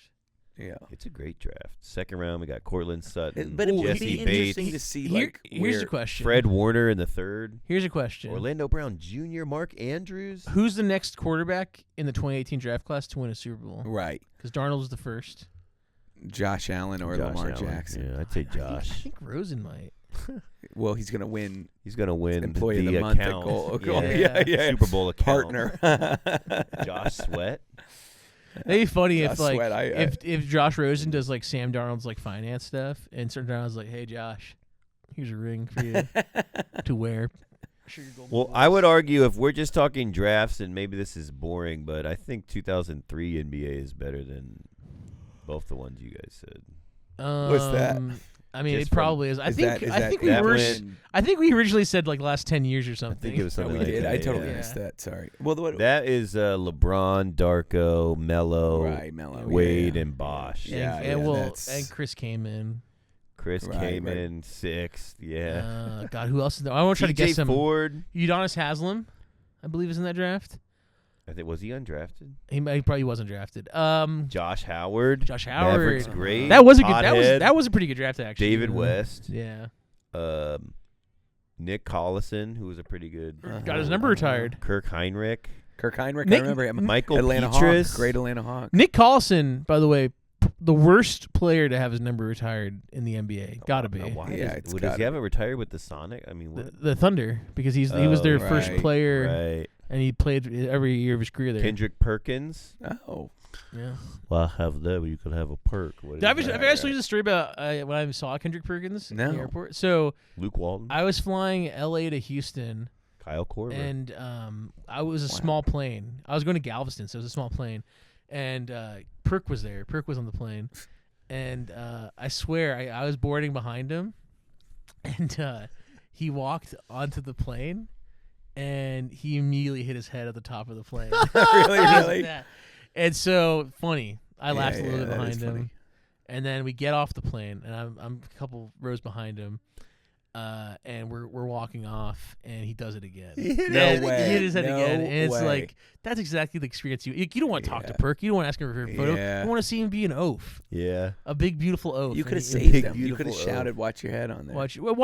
Speaker 2: Yeah.
Speaker 3: It's a great draft. Second round, we got Cortland Sutton,
Speaker 2: But it would
Speaker 3: Jesse
Speaker 2: be
Speaker 3: Bates,
Speaker 2: interesting to see
Speaker 1: Here's
Speaker 2: where
Speaker 1: the question.
Speaker 3: Fred Warner in the third,
Speaker 1: Here's a question.
Speaker 3: Orlando Brown Jr., Mark Andrews.
Speaker 1: Who's the next quarterback in the 2018 draft class to win a Super Bowl?
Speaker 2: Right.
Speaker 1: Because Darnold was the first.
Speaker 2: Josh Allen or
Speaker 3: Josh
Speaker 2: Lamar
Speaker 3: Allen.
Speaker 2: Jackson.
Speaker 3: Yeah, I'd say
Speaker 1: I
Speaker 3: Josh.
Speaker 1: think Rosen might.
Speaker 2: Well, he's gonna win.
Speaker 3: He's gonna win
Speaker 2: Employee of
Speaker 3: the
Speaker 2: the month at
Speaker 3: account.
Speaker 2: goal.
Speaker 3: Yeah. Super Bowl account.
Speaker 2: Partner.
Speaker 3: Josh Sweat.
Speaker 1: It'd be funny if
Speaker 2: Josh
Speaker 1: like
Speaker 2: Sweat,
Speaker 1: if Josh Rosen does like Sam Darnold's like finance stuff, and Sam Darnold's like, "Hey Josh, here's a ring for you to wear."
Speaker 3: Well, I would argue if we're just talking drafts, and maybe this is boring, but I think 2003 NBA is better than both the ones you guys said.
Speaker 2: What's that?
Speaker 1: I mean,
Speaker 2: Just
Speaker 1: it probably is. I think we originally said like last 10 years or
Speaker 3: I
Speaker 1: something.
Speaker 3: think it was
Speaker 2: Oh,
Speaker 3: something
Speaker 2: we
Speaker 3: like
Speaker 2: did.
Speaker 3: that.
Speaker 2: I totally
Speaker 3: yeah.
Speaker 2: missed that. Sorry. Well,
Speaker 3: That is LeBron, Darko, Melo,
Speaker 2: right, Melo,
Speaker 3: Wade,
Speaker 2: yeah.
Speaker 3: and Bosch.
Speaker 2: Yeah,
Speaker 1: and Chris came in.
Speaker 3: Chris
Speaker 2: Right,
Speaker 3: came
Speaker 2: right.
Speaker 3: in sixth. Yeah.
Speaker 1: God, who else is there? I want to try to guess
Speaker 3: TJ
Speaker 1: him.
Speaker 3: Ford.
Speaker 1: Udonis Haslam, I believe, is in that draft.
Speaker 3: I think was he undrafted?
Speaker 1: He probably wasn't drafted.
Speaker 3: Josh Howard.
Speaker 1: Josh Howard.
Speaker 3: Mavericks great.
Speaker 1: That was a good.
Speaker 3: Pothead.
Speaker 1: That was a pretty good draft actually.
Speaker 3: David West.
Speaker 1: Yeah.
Speaker 3: Nick Collison, who was a pretty good.
Speaker 1: Got his number retired.
Speaker 3: Kirk Heinrich.
Speaker 2: Kirk Heinrich.
Speaker 1: Nick-
Speaker 2: I remember him.
Speaker 3: Michael
Speaker 2: Atlanta
Speaker 3: Petrus.
Speaker 2: Hawk. Great Atlanta Hawk.
Speaker 1: Nick Collison, by the way, the worst player to have his number retired in the NBA. Gotta be.
Speaker 3: Now, why
Speaker 2: Yeah,
Speaker 3: does,
Speaker 2: it's
Speaker 3: does
Speaker 2: gotta
Speaker 3: he have
Speaker 2: it
Speaker 3: retired with the Sonic? I mean, what?
Speaker 1: The Thunder, because he was their first
Speaker 2: right,
Speaker 1: player,
Speaker 3: Right.
Speaker 1: and he played every year of his career there.
Speaker 3: Kendrick Perkins.
Speaker 2: Oh.
Speaker 1: Yeah.
Speaker 3: Well, have that. You could have a perk. What is
Speaker 1: Have you
Speaker 3: that?
Speaker 1: ever told you the story about when I saw Kendrick Perkins in
Speaker 2: No.
Speaker 1: the airport? So
Speaker 3: Luke Walton.
Speaker 1: I was flying L.A. to Houston,
Speaker 3: Kyle Korver.
Speaker 1: and I was a small plane. I was going to Galveston, so it was a small plane, and Perk was there. Perk was on the plane, and I swear I was boarding behind him, and he walked onto the plane, and he immediately hit his head at the top of the plane.
Speaker 2: Really?
Speaker 1: Yeah. And so funny. I laughed a
Speaker 2: Yeah,
Speaker 1: little bit
Speaker 2: that
Speaker 1: behind
Speaker 2: is
Speaker 1: him.
Speaker 2: funny.
Speaker 1: And then we get off the plane, and I'm a couple rows behind him, and we're walking off, and he does it again.
Speaker 2: No way.
Speaker 1: He hit his head
Speaker 2: No
Speaker 1: again, and it's
Speaker 2: way.
Speaker 1: like that's exactly the experience you don't want to talk to
Speaker 2: Yeah.
Speaker 1: Perk, you don't want to ask him for a photo,
Speaker 2: Yeah.
Speaker 1: you want to see him be an oaf,
Speaker 3: yeah.
Speaker 1: a big beautiful oaf.
Speaker 2: You could have
Speaker 1: And
Speaker 2: saved
Speaker 3: big,
Speaker 2: him. You could have
Speaker 3: beautiful
Speaker 2: shouted, "Watch your head on there."
Speaker 1: watch what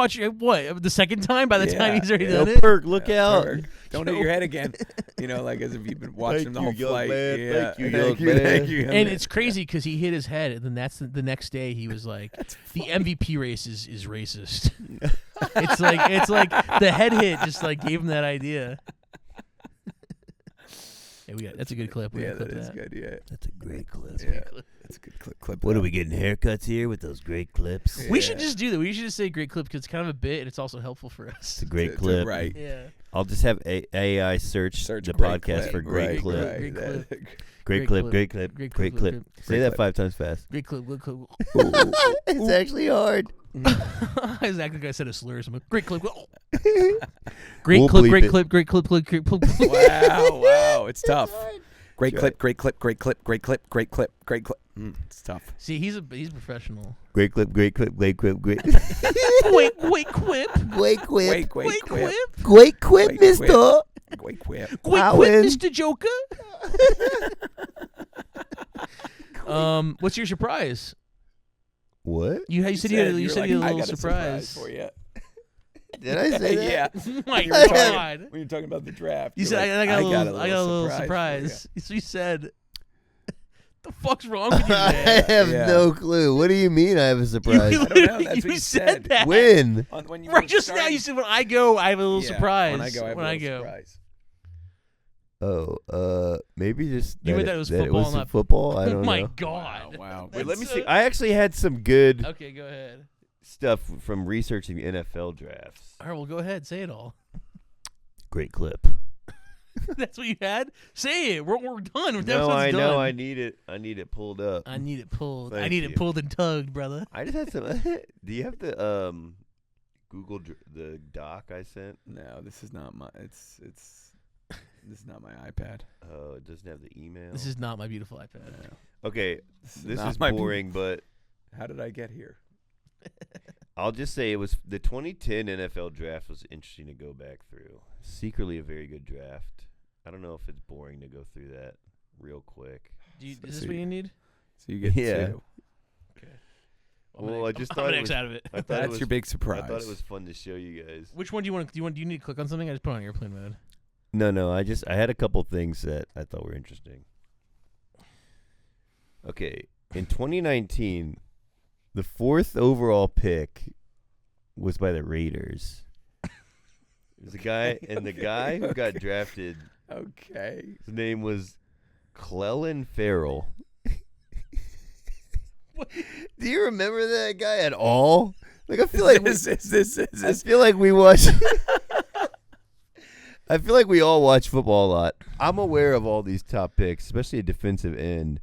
Speaker 1: the second time. By the time
Speaker 2: Yeah,
Speaker 1: he's already
Speaker 2: yeah.
Speaker 1: done
Speaker 3: Yo,
Speaker 1: it,
Speaker 3: Perk, look out.
Speaker 2: Perk, don't hit your head again. Like as if you've been watching
Speaker 3: Thank
Speaker 2: the whole
Speaker 3: you, young
Speaker 2: flight.
Speaker 3: man.
Speaker 2: Yeah.
Speaker 3: Thank you, young man.
Speaker 2: Thank you, young
Speaker 1: and
Speaker 2: man.
Speaker 1: it's crazy because he hit his head, and then that's the next day he was like, the MVP race is racist. it's like the head hit just like gave him that idea. Hey, that's a good clip. We
Speaker 2: Yeah,
Speaker 1: can clip
Speaker 2: that is good. Yeah,
Speaker 3: That's a great clip.
Speaker 2: yeah, that's a good clip.
Speaker 3: What are we getting haircuts here with those great clips?
Speaker 2: Yeah.
Speaker 1: We should just do that. We should just say great clip because it's kind of a bit and it's also helpful for us.
Speaker 3: It's a great clip.
Speaker 2: Right.
Speaker 1: Yeah.
Speaker 3: I'll just have AI search the
Speaker 2: great
Speaker 3: podcast
Speaker 2: clip.
Speaker 3: for great
Speaker 2: Right,
Speaker 3: clip.
Speaker 2: right.
Speaker 1: Great clip.
Speaker 3: Great clip. Great clip.
Speaker 1: Great
Speaker 3: Great
Speaker 1: clip,
Speaker 3: clip.
Speaker 1: great
Speaker 3: Say that 5 times fast.
Speaker 1: Great clip. Good clip.
Speaker 3: It's actually hard.
Speaker 1: I was acting like I said a slur or something. Great clip. Great
Speaker 3: We'll
Speaker 1: clip.
Speaker 3: bleep
Speaker 1: Great
Speaker 3: it.
Speaker 1: clip. Great clip. Great clip.
Speaker 2: Wow, it's tough. Great clip. Great clip. Great clip. Great clip. Great clip. Great clip. It's tough.
Speaker 1: See, he's professional.
Speaker 3: Great clip. Great clip. Great clip. Great.
Speaker 1: Great quip.
Speaker 3: Great quip.
Speaker 2: Great
Speaker 1: Great
Speaker 2: quip.
Speaker 1: quip.
Speaker 3: Great quip,
Speaker 2: Great
Speaker 3: mister.
Speaker 2: quip. Great quip.
Speaker 1: Great
Speaker 3: I
Speaker 1: quip,
Speaker 3: win.
Speaker 1: Mr. Joker. What's your surprise?
Speaker 3: What?
Speaker 1: You said you had a little
Speaker 2: I got
Speaker 1: surprise.
Speaker 2: for you.
Speaker 3: Did I say that?
Speaker 2: Yeah.
Speaker 1: Oh my
Speaker 2: When you were talking-
Speaker 1: God.
Speaker 2: When you're talking about the draft,
Speaker 1: You
Speaker 2: you're
Speaker 1: said
Speaker 2: like,
Speaker 1: I got a little
Speaker 2: for
Speaker 1: surprise. So you said, "The fuck's wrong with you,
Speaker 3: I
Speaker 1: man?"
Speaker 3: have
Speaker 2: Yeah.
Speaker 3: no clue. What do you mean I have a surprise?
Speaker 1: You
Speaker 2: I don't know.
Speaker 1: literally-
Speaker 2: That's what you
Speaker 1: said
Speaker 2: said.
Speaker 1: that.
Speaker 3: When?
Speaker 2: When you
Speaker 1: Right
Speaker 2: were
Speaker 1: just now,
Speaker 2: starting-
Speaker 1: you said when I go, I have a little
Speaker 2: Yeah,
Speaker 1: surprise.
Speaker 2: When I go, I have a little surprise.
Speaker 3: Oh, maybe just
Speaker 1: You
Speaker 3: that,
Speaker 1: meant that it was
Speaker 3: that
Speaker 1: football,
Speaker 3: it was
Speaker 1: not-
Speaker 3: football. I
Speaker 1: Oh
Speaker 3: don't
Speaker 1: my
Speaker 3: know.
Speaker 1: God.
Speaker 2: Wow.
Speaker 3: Wait,
Speaker 1: That's
Speaker 3: let me
Speaker 1: so-
Speaker 3: see. I actually had some good
Speaker 1: Okay, go ahead.
Speaker 3: stuff from researching NFL drafts.
Speaker 1: All right, well, go ahead. Say it all.
Speaker 3: Great clip.
Speaker 1: That's what you had? Say it. We're done. That
Speaker 3: No,
Speaker 1: episode's
Speaker 3: I know.
Speaker 1: done.
Speaker 3: I need it. I need it pulled up.
Speaker 1: I need it pulled. I
Speaker 3: Thank
Speaker 1: need
Speaker 3: you.
Speaker 1: it pulled and tugged, brother.
Speaker 3: I just had some. Do you have the Google the doc I sent?
Speaker 2: No, this is not my. It's. This is not my iPad.
Speaker 3: Oh, it doesn't have the email.
Speaker 1: This is not my beautiful iPad.
Speaker 2: No.
Speaker 3: Okay. This
Speaker 2: not
Speaker 3: is
Speaker 2: my
Speaker 3: boring, but
Speaker 2: How did I get here?
Speaker 3: I'll just say it was the 2010 NFL draft was interesting to go back through. Secretly a very good draft. I don't know if it's boring to go through that real quick.
Speaker 1: Is
Speaker 2: So
Speaker 1: this
Speaker 2: you-
Speaker 1: what you need?
Speaker 2: So you get
Speaker 3: Yeah.
Speaker 2: 2.
Speaker 3: Well, I just
Speaker 1: I'm
Speaker 3: thought
Speaker 1: gonna
Speaker 3: it
Speaker 1: X
Speaker 3: was-
Speaker 1: out of it.
Speaker 3: I thought it
Speaker 2: That's
Speaker 3: was,
Speaker 2: your big surprise.
Speaker 3: I thought it was fun to show you guys.
Speaker 1: Which one do you want? Do you need to click on something? I just put it on airplane mode.
Speaker 3: No, I had a couple things that I thought were interesting. Okay, in 2019, the 4th overall pick was by the Raiders. It was a guy, and the guy who got drafted,
Speaker 2: Okay.
Speaker 3: his name was Clellan Farrell. Do you remember that guy at all? Like, I feel like I feel like we watch. I feel like we all watch football a lot. I'm aware of all these top picks, especially a defensive end.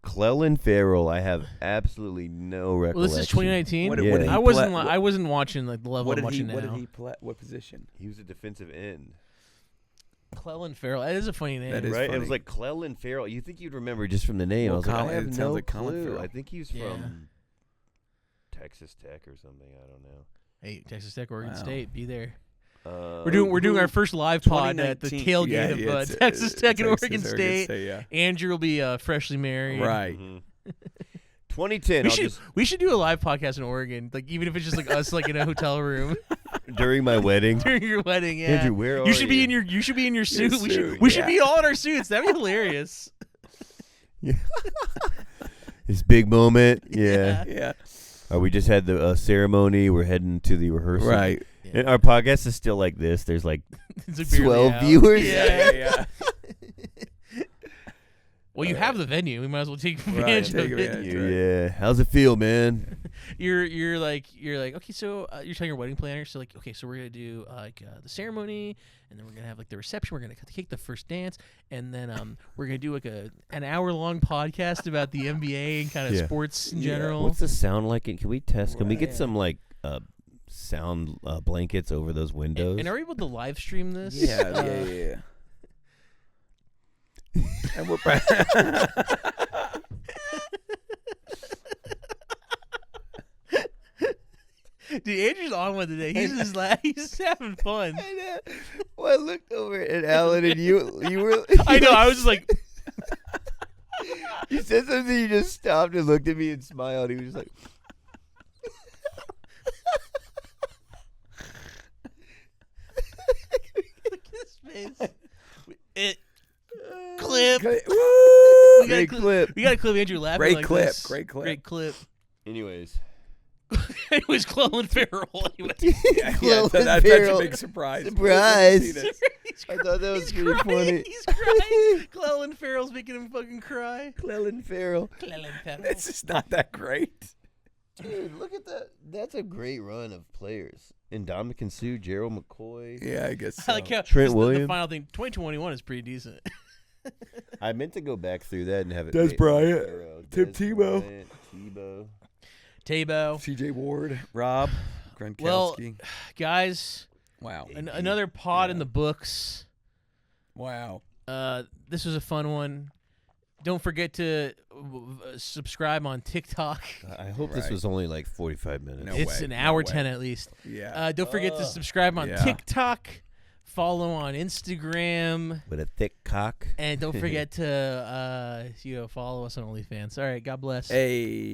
Speaker 3: Clellan Farrell, I have absolutely no recollection.
Speaker 1: Well, this is 2019.
Speaker 2: What
Speaker 3: Yeah.
Speaker 2: did he
Speaker 1: I wasn't.
Speaker 2: play-
Speaker 1: I wasn't watching like the level
Speaker 2: What
Speaker 1: I'm
Speaker 2: did he?
Speaker 1: watching
Speaker 2: What
Speaker 1: now.
Speaker 2: did he play? What position?
Speaker 3: He was a defensive end,
Speaker 1: Clellan Farrell. That is a funny name.
Speaker 2: That is
Speaker 3: right? It
Speaker 2: funny.
Speaker 3: was like Clellan Farrell. You think you'd remember just from the name?
Speaker 2: Well,
Speaker 3: I was like, I
Speaker 2: Colin-
Speaker 3: have
Speaker 2: it sounds
Speaker 3: no
Speaker 2: like Colin
Speaker 3: clue.
Speaker 2: Farrell.
Speaker 3: I think he's
Speaker 1: Yeah.
Speaker 3: from Texas Tech or something. I don't know.
Speaker 1: Hey, Texas Tech, Oregon
Speaker 2: Wow.
Speaker 1: State, be there.
Speaker 3: Uh,
Speaker 1: We're doing our first live pod at the
Speaker 2: 2019
Speaker 1: tailgate
Speaker 2: yeah,
Speaker 1: of
Speaker 2: yeah, it's,
Speaker 1: Texas Tech and
Speaker 2: Texas,
Speaker 1: Oregon State.
Speaker 2: yeah.
Speaker 1: Andrew will be freshly married.
Speaker 2: Right.
Speaker 3: mhm. 2010.
Speaker 1: We should do a live podcast in Oregon, like even if it's just like us, like in a hotel room
Speaker 3: During my wedding.
Speaker 1: during your wedding. Yeah,
Speaker 3: Andrew, where are
Speaker 1: you should be in your suit.
Speaker 2: suit,
Speaker 1: We should
Speaker 2: yeah.
Speaker 1: be all in our suits. That'd be hilarious.
Speaker 3: His big moment. Yeah.
Speaker 2: Yeah.
Speaker 3: We just had the ceremony. We're heading to the rehearsal.
Speaker 2: Right.
Speaker 3: And our podcast is still like this. There's like
Speaker 1: It's like barely
Speaker 3: 12
Speaker 1: out.
Speaker 3: viewers.
Speaker 1: Yeah.
Speaker 2: Yeah.
Speaker 1: Well, you have the venue. We might as well take
Speaker 2: Right,
Speaker 1: advantage
Speaker 2: take
Speaker 1: of it.
Speaker 2: advantage.
Speaker 3: Yeah. How's it feel, man?
Speaker 1: You're like okay, so you're telling your wedding planner, so like okay, so we're gonna do the ceremony, and then we're gonna have like the reception. We're gonna cut the cake, the first dance, and then we're gonna do like an hour-long podcast about the NBA and kind of
Speaker 3: Yeah.
Speaker 1: sports in
Speaker 2: Yeah.
Speaker 1: general.
Speaker 3: What's the sound like? Can we test? Can we get
Speaker 1: Right.
Speaker 3: some like sound blankets over those windows?
Speaker 1: And are we able to live stream this?
Speaker 2: Yeah. And we're
Speaker 1: Dude, Andrew's on one today. He's just he's having fun.
Speaker 3: Well, I looked over at Alan and you were.
Speaker 1: I know. I was just like,
Speaker 3: You said something. You just stopped and looked at me and smiled. He was just like.
Speaker 1: look at his face. Clip.
Speaker 2: Woo!
Speaker 1: We got a
Speaker 3: Great clip.
Speaker 1: We got a clip. Andrew laughing.
Speaker 2: Great
Speaker 1: like
Speaker 2: clip.
Speaker 1: this.
Speaker 2: Great clip.
Speaker 1: Great clip.
Speaker 3: Anyways.
Speaker 1: It was Clellan Farrell. Anyway.
Speaker 2: Yeah,
Speaker 3: Clellan
Speaker 2: that's
Speaker 3: Farrell.
Speaker 2: a big surprise.
Speaker 3: Surprise.
Speaker 2: See this.
Speaker 1: He's
Speaker 3: I thought that was
Speaker 1: he's
Speaker 3: pretty
Speaker 1: crying.
Speaker 3: funny.
Speaker 1: He's crying. Clellan Farrell's making him fucking cry.
Speaker 3: Clellan Farrell.
Speaker 1: Clellan Farrell.
Speaker 2: This is not that great.
Speaker 3: Dude, look at that. That's a great run of players. Ndamukong Suh, Gerald McCoy.
Speaker 2: Yeah, I guess
Speaker 1: I
Speaker 2: so.
Speaker 1: like how
Speaker 3: Trent
Speaker 1: the
Speaker 3: Williams.
Speaker 1: final thing. 2021 is pretty decent.
Speaker 3: I meant to go back through that and have it.
Speaker 2: Des
Speaker 3: made
Speaker 2: Bryant,
Speaker 3: thorough.
Speaker 2: Tim
Speaker 3: Des
Speaker 2: Tebow.
Speaker 3: Bryant, Tebow.
Speaker 1: Tebow.
Speaker 2: CJ Ward, Rob, Gronkowski.
Speaker 1: Well, guys,
Speaker 2: wow.
Speaker 1: another pod in
Speaker 2: Yeah.
Speaker 1: the books.
Speaker 2: Wow.
Speaker 1: This was a fun one. Don't forget to subscribe on TikTok.
Speaker 3: I hope this
Speaker 2: Right.
Speaker 3: was only like 45 minutes.
Speaker 2: No
Speaker 1: It's
Speaker 2: way,
Speaker 1: an
Speaker 2: no
Speaker 1: hour
Speaker 2: way.
Speaker 1: 10 at least.
Speaker 2: Yeah.
Speaker 1: Don't forget to subscribe on
Speaker 2: Yeah.
Speaker 1: TikTok. Follow on Instagram.
Speaker 3: With a thick cock.
Speaker 1: And don't forget to follow us on OnlyFans. All right, God bless.
Speaker 2: Hey.